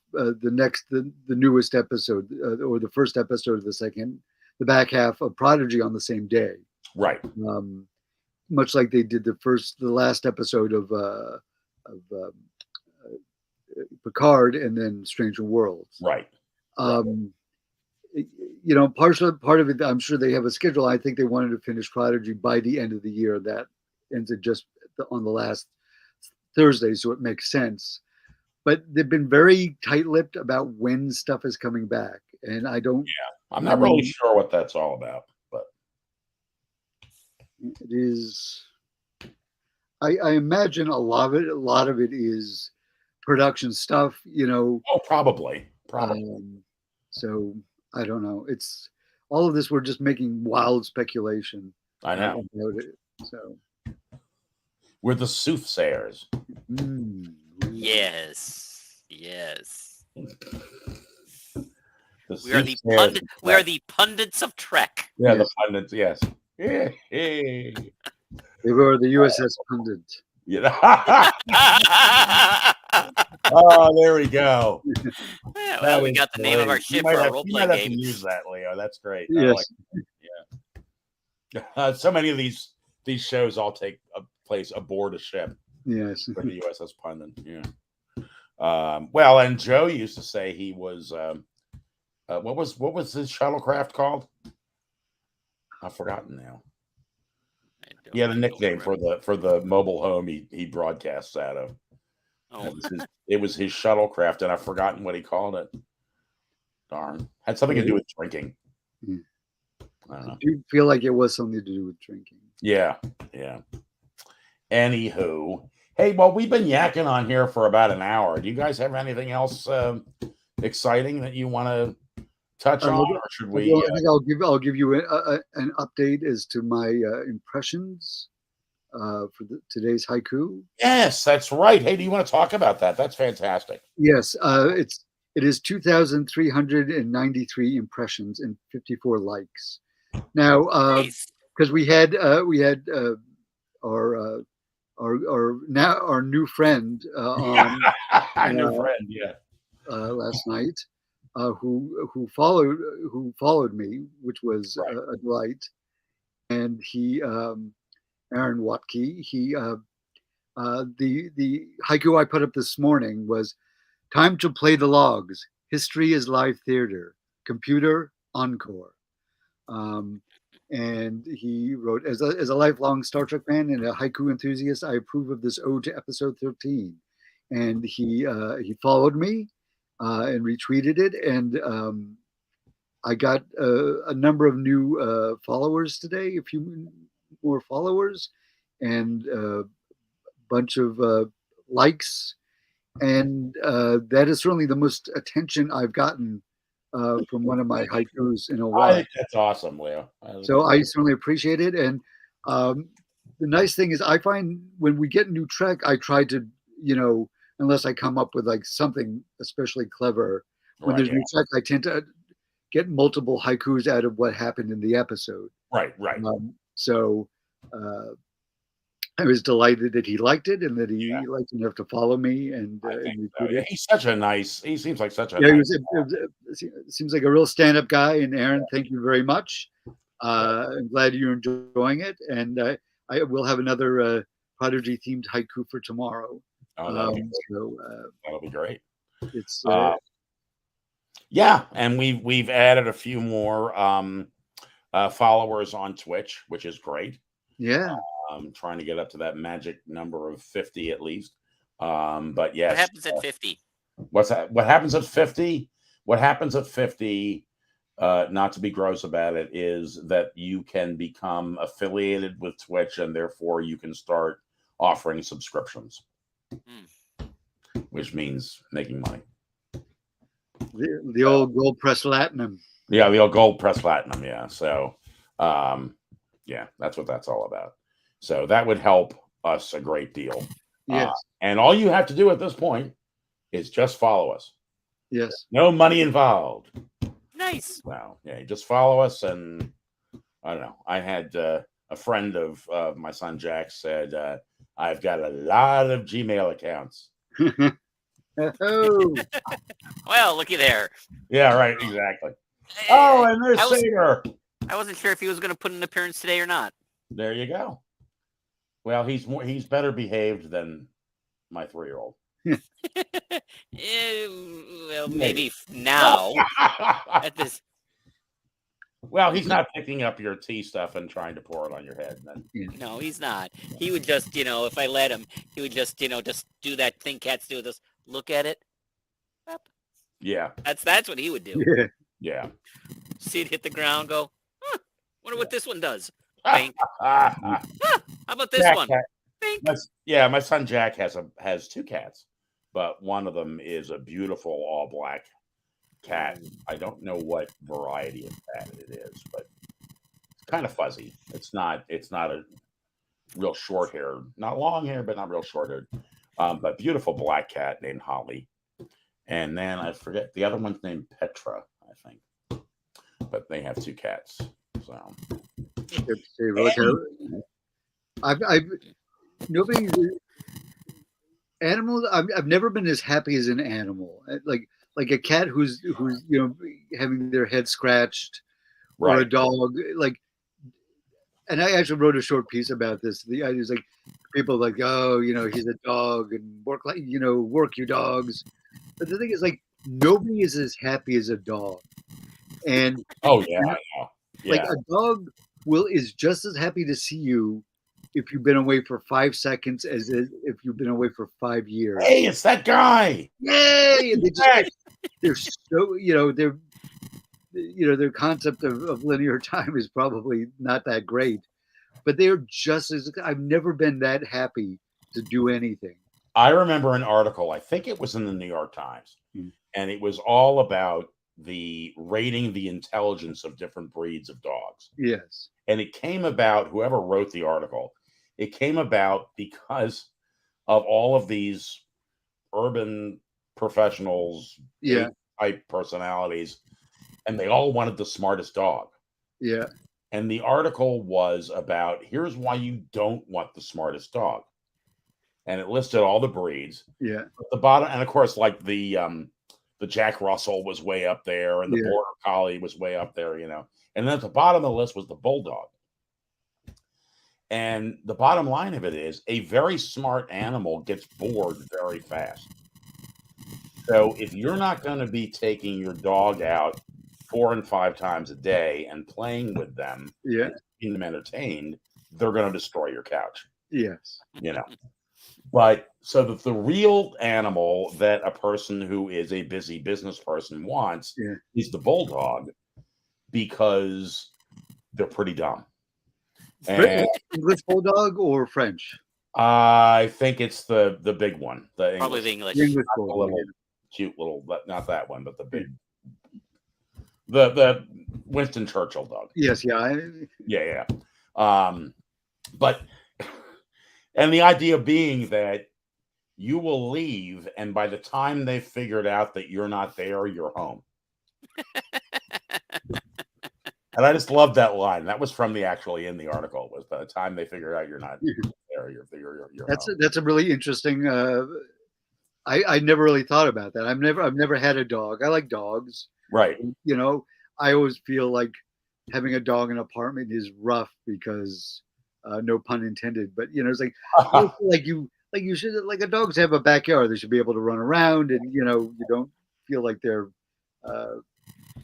newest episode or the first episode of the back half of Prodigy on the same day. Right. Much like they did the last episode of Picard and then Stranger Worlds. Right. Part of it, I'm sure they have a schedule. I think they wanted to finish Prodigy by the end of the year. That ends it just on the last Thursday, so it makes sense. But they've been very tight-lipped about when stuff is coming back, and I don't. Yeah, I'm not really sure what that's all about. It is. I imagine a lot of it is production stuff, Oh, probably. So I don't know. It's all of this. We're just making wild speculation. I know. About it, so we're the soothsayers. Yes. We are the pundits of Trek. Yeah, yes. The pundits. Yes. They were the USS Pundit. Yeah. Oh, there we go. Yeah, well, we got the name of our ship for our role-playing game. You use that, Leo. That's great. Yes. So many of these shows all take place aboard a ship. Yes. For the USS Pundit. Yeah. Well, and Joe used to say he was. What was his shuttlecraft called? I've forgotten now. He had a nickname for the mobile home he broadcasts out of. Oh. It was his shuttlecraft, and I've forgotten what he called it. Darn. Had something to do with drinking. Yeah. I don't know. I do feel like it was something to do with drinking. Yeah. Anywho. Hey, well, we've been yakking on here for about an hour. Do you guys have anything else exciting that you want to touch on, or should we? I think I'll give you an update as to my impressions for today's haiku. Yes, that's right. Hey, do you want to talk about that? That's fantastic. Yes, it is 2,393 impressions and 54 likes. Now, because we had our new friend on last night. Who followed me, which was a delight, and he Aaron Watke. He the haiku I put up this morning was "Time to play the logs. History is live theater. Computer encore." And he wrote, as a lifelong Star Trek fan and a haiku enthusiast, I approve of this ode to episode 13. And he followed me. And retweeted it, and I got a number of new followers today, a few more followers, and a bunch of likes, and that is certainly the most attention I've gotten from one of my haikus in a while. I think that's awesome, Leo. So I certainly appreciate it, and the nice thing is I find when we get new Trek, I try to, unless I come up with like something especially clever. When there's new Trek, I tend to get multiple haikus out of what happened in the episode. Right. So I was delighted that he liked it and that he liked enough to follow me and so. Yeah, he's such a nice. He seems like such a. Yeah, nice it seems like a real stand-up guy. And Aaron, thank you very much. I'm glad you're enjoying it, and I will have another Prodigy themed haiku for tomorrow. Oh, that'll be great. It's yeah, and we've added a few more followers on Twitch, which is great. Yeah, I'm trying to get up to that magic number of 50 at least. But yes, what happens at 50? What's that? What happens at 50? What happens at 50? Not to be gross about it, is that you can become affiliated with Twitch, and therefore you can start offering subscriptions, which means making money. The old gold press platinum. Yeah, the old gold press platinum. Yeah. So, yeah, that's what that's all about. So that would help us a great deal. Yes. And all you have to do at this point is just follow us. Yes. No money involved. Nice. Wow. Yeah, just follow us, and I don't know. I had a friend of my son Jack said, I've got a lot of Gmail accounts. Oh. Well, looky there. Yeah, right. Exactly. Oh, and there's Saber. I wasn't sure if he was going to put an appearance today or not. There you go. Well, he's better behaved than my 3-year-old. Well, maybe now at this. Well, he's not picking up your tea stuff and trying to pour it on your head. Then. No, he's not. He would just, if I let him, he would just, just do that thing cats do. Just look at it. Yeah. That's what he would do. Yeah. See it hit the ground, go, wonder what this one does. Bink. How about this one? Bink. Yeah, my son Jack has 2 cats, but one of them is a beautiful all black cat. I don't know what variety of cat it is, but it's kind of fuzzy. It's not a real short haired, not long hair, but not real short haired. But beautiful black cat named Holly. And then I forget the other one's named Petra, I think. But they have 2 cats. So Nobody animals. I've never been as happy as an animal. Like a cat who's having their head scratched, or a dog. And I actually wrote a short piece about this. The idea is people like, oh, he's a dog and work you dogs. But the thing is, nobody is as happy as a dog. And oh yeah, I know. Yeah. A dog is just as happy to see you if you've been away for 5 seconds as if you've been away for 5 years. Hey, it's that guy! Yay! And they're so their concept of linear time is probably not that great, but they're just as. I've never been that happy to do anything. I remember an article. I think it was in the New York Times, and it was all about rating the intelligence of different breeds of dogs. Yes. And it came about, whoever wrote the article, it came about because of all of these urban professionals, type personalities, and they all wanted the smartest dog. Yeah. And the article was about, here's why you don't want the smartest dog. And it listed all the breeds. Yeah. At the bottom, and of course, the Jack Russell was way up there, and the Border Collie was way up there, And then at the bottom of the list was the Bulldog. And the bottom line of it is, a very smart animal gets bored very fast. So if you're not going to be taking your dog out 4 and 5 times a day and playing with them, keeping them entertained, they're going to destroy your couch. Yes. But so that the real animal that a person who is a busy business person wants is the Bulldog, because they're pretty dumb. And English Bulldog or French? I think it's the big one. Probably the English. Little cute little, not that one, but the big, the Winston Churchill dog. Yes, yeah. But and the idea being that you will leave, and by the time they've figured out that you're not there, you're home. And I just love that line. That was from in the article. Was by the time they figure out you're not there, you're That's a really interesting. I never really thought about that. I've never had a dog. I like dogs. right. You know, I always feel like having a dog in an apartment is rough because, no pun intended. But it's like you should like a dogs have a backyard. They should be able to run around, and you don't feel like they're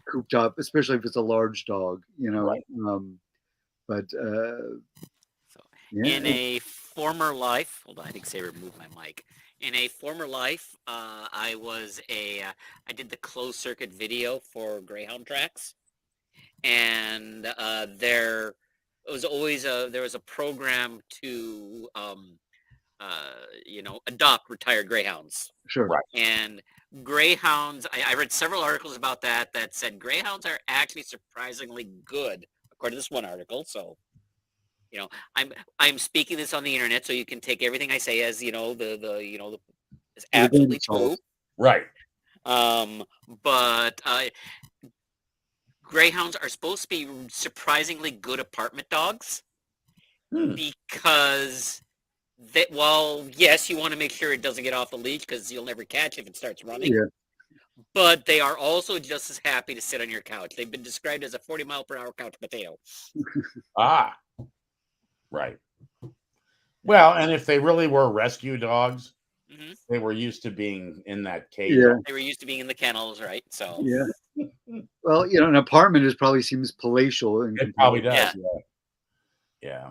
cooped up, especially if it's a large dog. Right. But So, yeah, in a former life, hold on, I think Saber moved my mic. In a former life, I did the closed circuit video for Greyhound tracks, and there was a program to adopt retired greyhounds. sure. Right. And greyhounds, I read several articles about that said greyhounds are actually surprisingly good, according to this one article. So, I'm speaking this on the internet, so you can take everything I say as as absolutely true. Right. But greyhounds are supposed to be surprisingly good apartment dogs because yes, you want to make sure it doesn't get off the leash because you'll never catch if it starts running. Yeah. But they are also just as happy to sit on your couch. They've been described as a 40-mile-per-hour couch potato. Right. Well, and if they really were rescue dogs, they were used to being in that cage. Yeah. They were used to being in the kennels, right? So yeah. Well, an apartment probably seems palatial. It probably does. Yeah.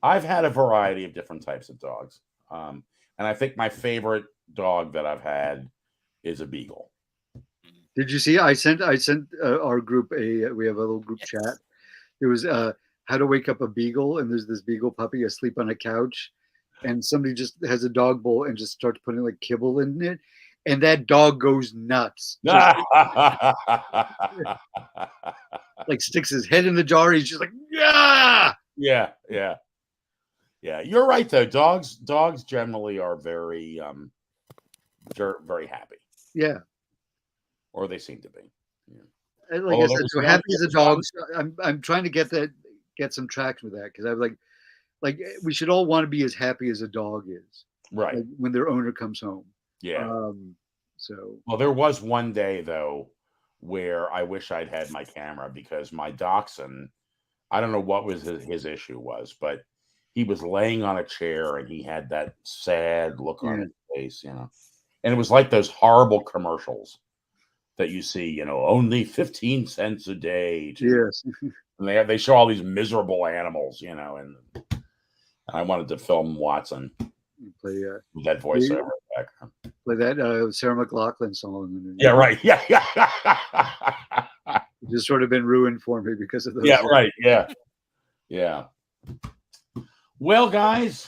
I've had a variety of different types of dogs, and I think my favorite dog that I've had is a beagle. Did you see? I sent our group we have a little group chat. There was how to wake up a beagle, and there's this beagle puppy asleep on a couch, and somebody just has a dog bowl and just starts putting like kibble in it, and that dog goes nuts. Just, like sticks his head in the jar. He's just like, yeah. Yeah. You're right though. Dogs generally are very very happy. Yeah. Or they seem to be. Yeah. Like I said, so happy as a dog. I'm trying to get some traction with that because I'm like we should all want to be as happy as a dog is. Right. Like when their owner comes home. Yeah. So. Well, there was one day though where I wish I'd had my camera because my dachshund, I don't know what was his issue was, but he was laying on a chair and he had that sad look on his face, and it was like those horrible commercials that you see, only 15 cents a day. Yes. And they show all these miserable animals, and I wanted to film Watson. Play that voiceover back. Play that Sarah McLachlan song. Yeah, right. Yeah. It's just sort of been ruined for me because of those. Yeah, right. Yeah. Well, guys,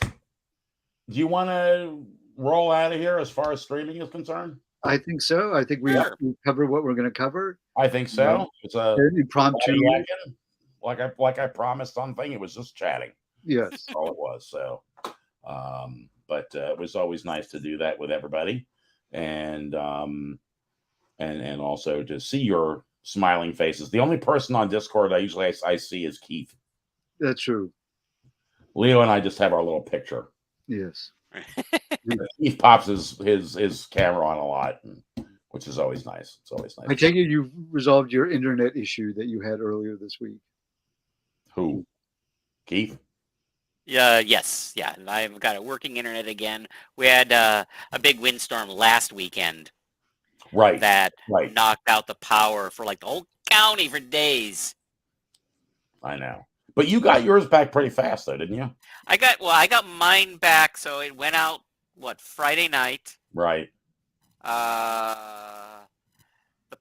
do you want to roll out of here as far as streaming is concerned? I think so. I think we covered what we're going to cover. I think so. It's a impromptu, like I promised on thing. It was just chatting. Yes, that's all it was. So, but it was always nice to do that with everybody, and also to see your smiling faces. The only person on Discord I see is Keith. That's true. Leo and I just have our little picture. Yes. Keith pops his camera on a lot, which is always nice. It's always nice. I take it you've resolved your internet issue that you had earlier this week. Who? Keith? Yes. Yeah. I've got a working internet again. We had a big windstorm last weekend. Right. That knocked out the power for like the whole county for days. I know. But you got yours back pretty fast though, didn't you? I got mine back, so it went out Friday night. Right. The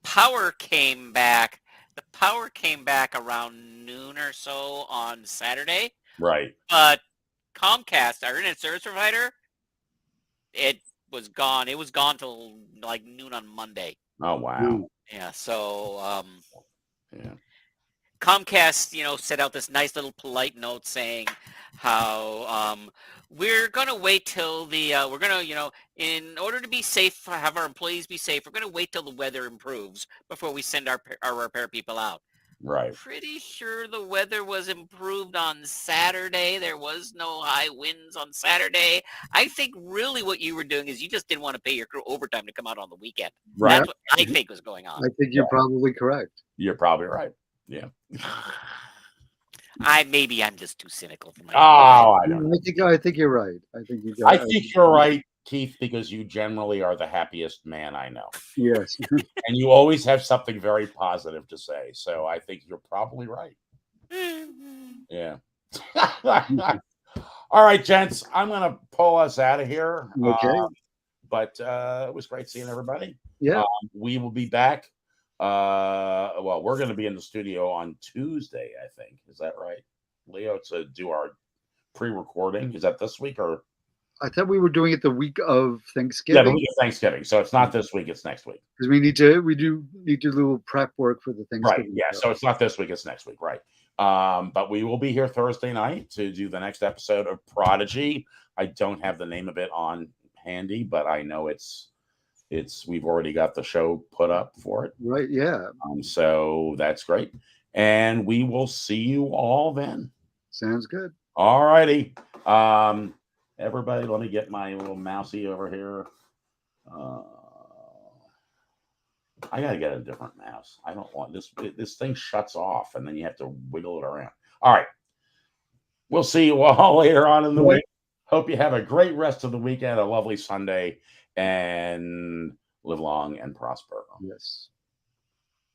power came back. The power came back around noon or so on Saturday. Right. But Comcast, our internet service provider, it was gone. It was gone till like noon on Monday. Oh wow. Yeah. So yeah. Comcast, set out this nice little polite note saying how we're going to wait till we're going to, in order to be safe, have our employees be safe, we're going to wait till the weather improves before we send our repair people out. Right. Pretty sure the weather was improved on Saturday. There was no high winds on Saturday. I think really what you were doing is you just didn't want to pay your crew overtime to come out on the weekend. Right. That's what I think was going on. I think you're probably correct. You're probably right. Yeah. Maybe I'm just too cynical for my. Oh, I don't know. I think you're right. I think you. I think you're right, Keith, because you generally are the happiest man I know. Yes. And you always have something very positive to say. So I think you're probably right. Yeah. All right, gents. I'm going to pull us out of here. Okay. But it was great seeing everybody. Yeah. We will be back. Well, we're going to be in the studio on Tuesday, I think. Is that right, Leo, to do our pre-recording? Is that this week or? I thought we were doing it the week of Thanksgiving. Yeah, the week of Thanksgiving. So it's not this week; it's next week. Because we do need to do a little prep work for the Thanksgiving. Right. Yeah. So it's not this week; it's next week. Right. But we will be here Thursday night to do the next episode of Prodigy. I don't have the name of it on handy, but I know it's we've already got the show put up for it. Right. Yeah. So that's great, and we will see you all then. Sounds good. All righty. Everybody, let me get my little mousey over here. I got to get a different mouse. I don't want this. This thing shuts off, and then you have to wiggle it around. All right. We'll see you all later on in the week. Hope you have a great rest of the weekend, a lovely Sunday, and live long and prosper. Yes.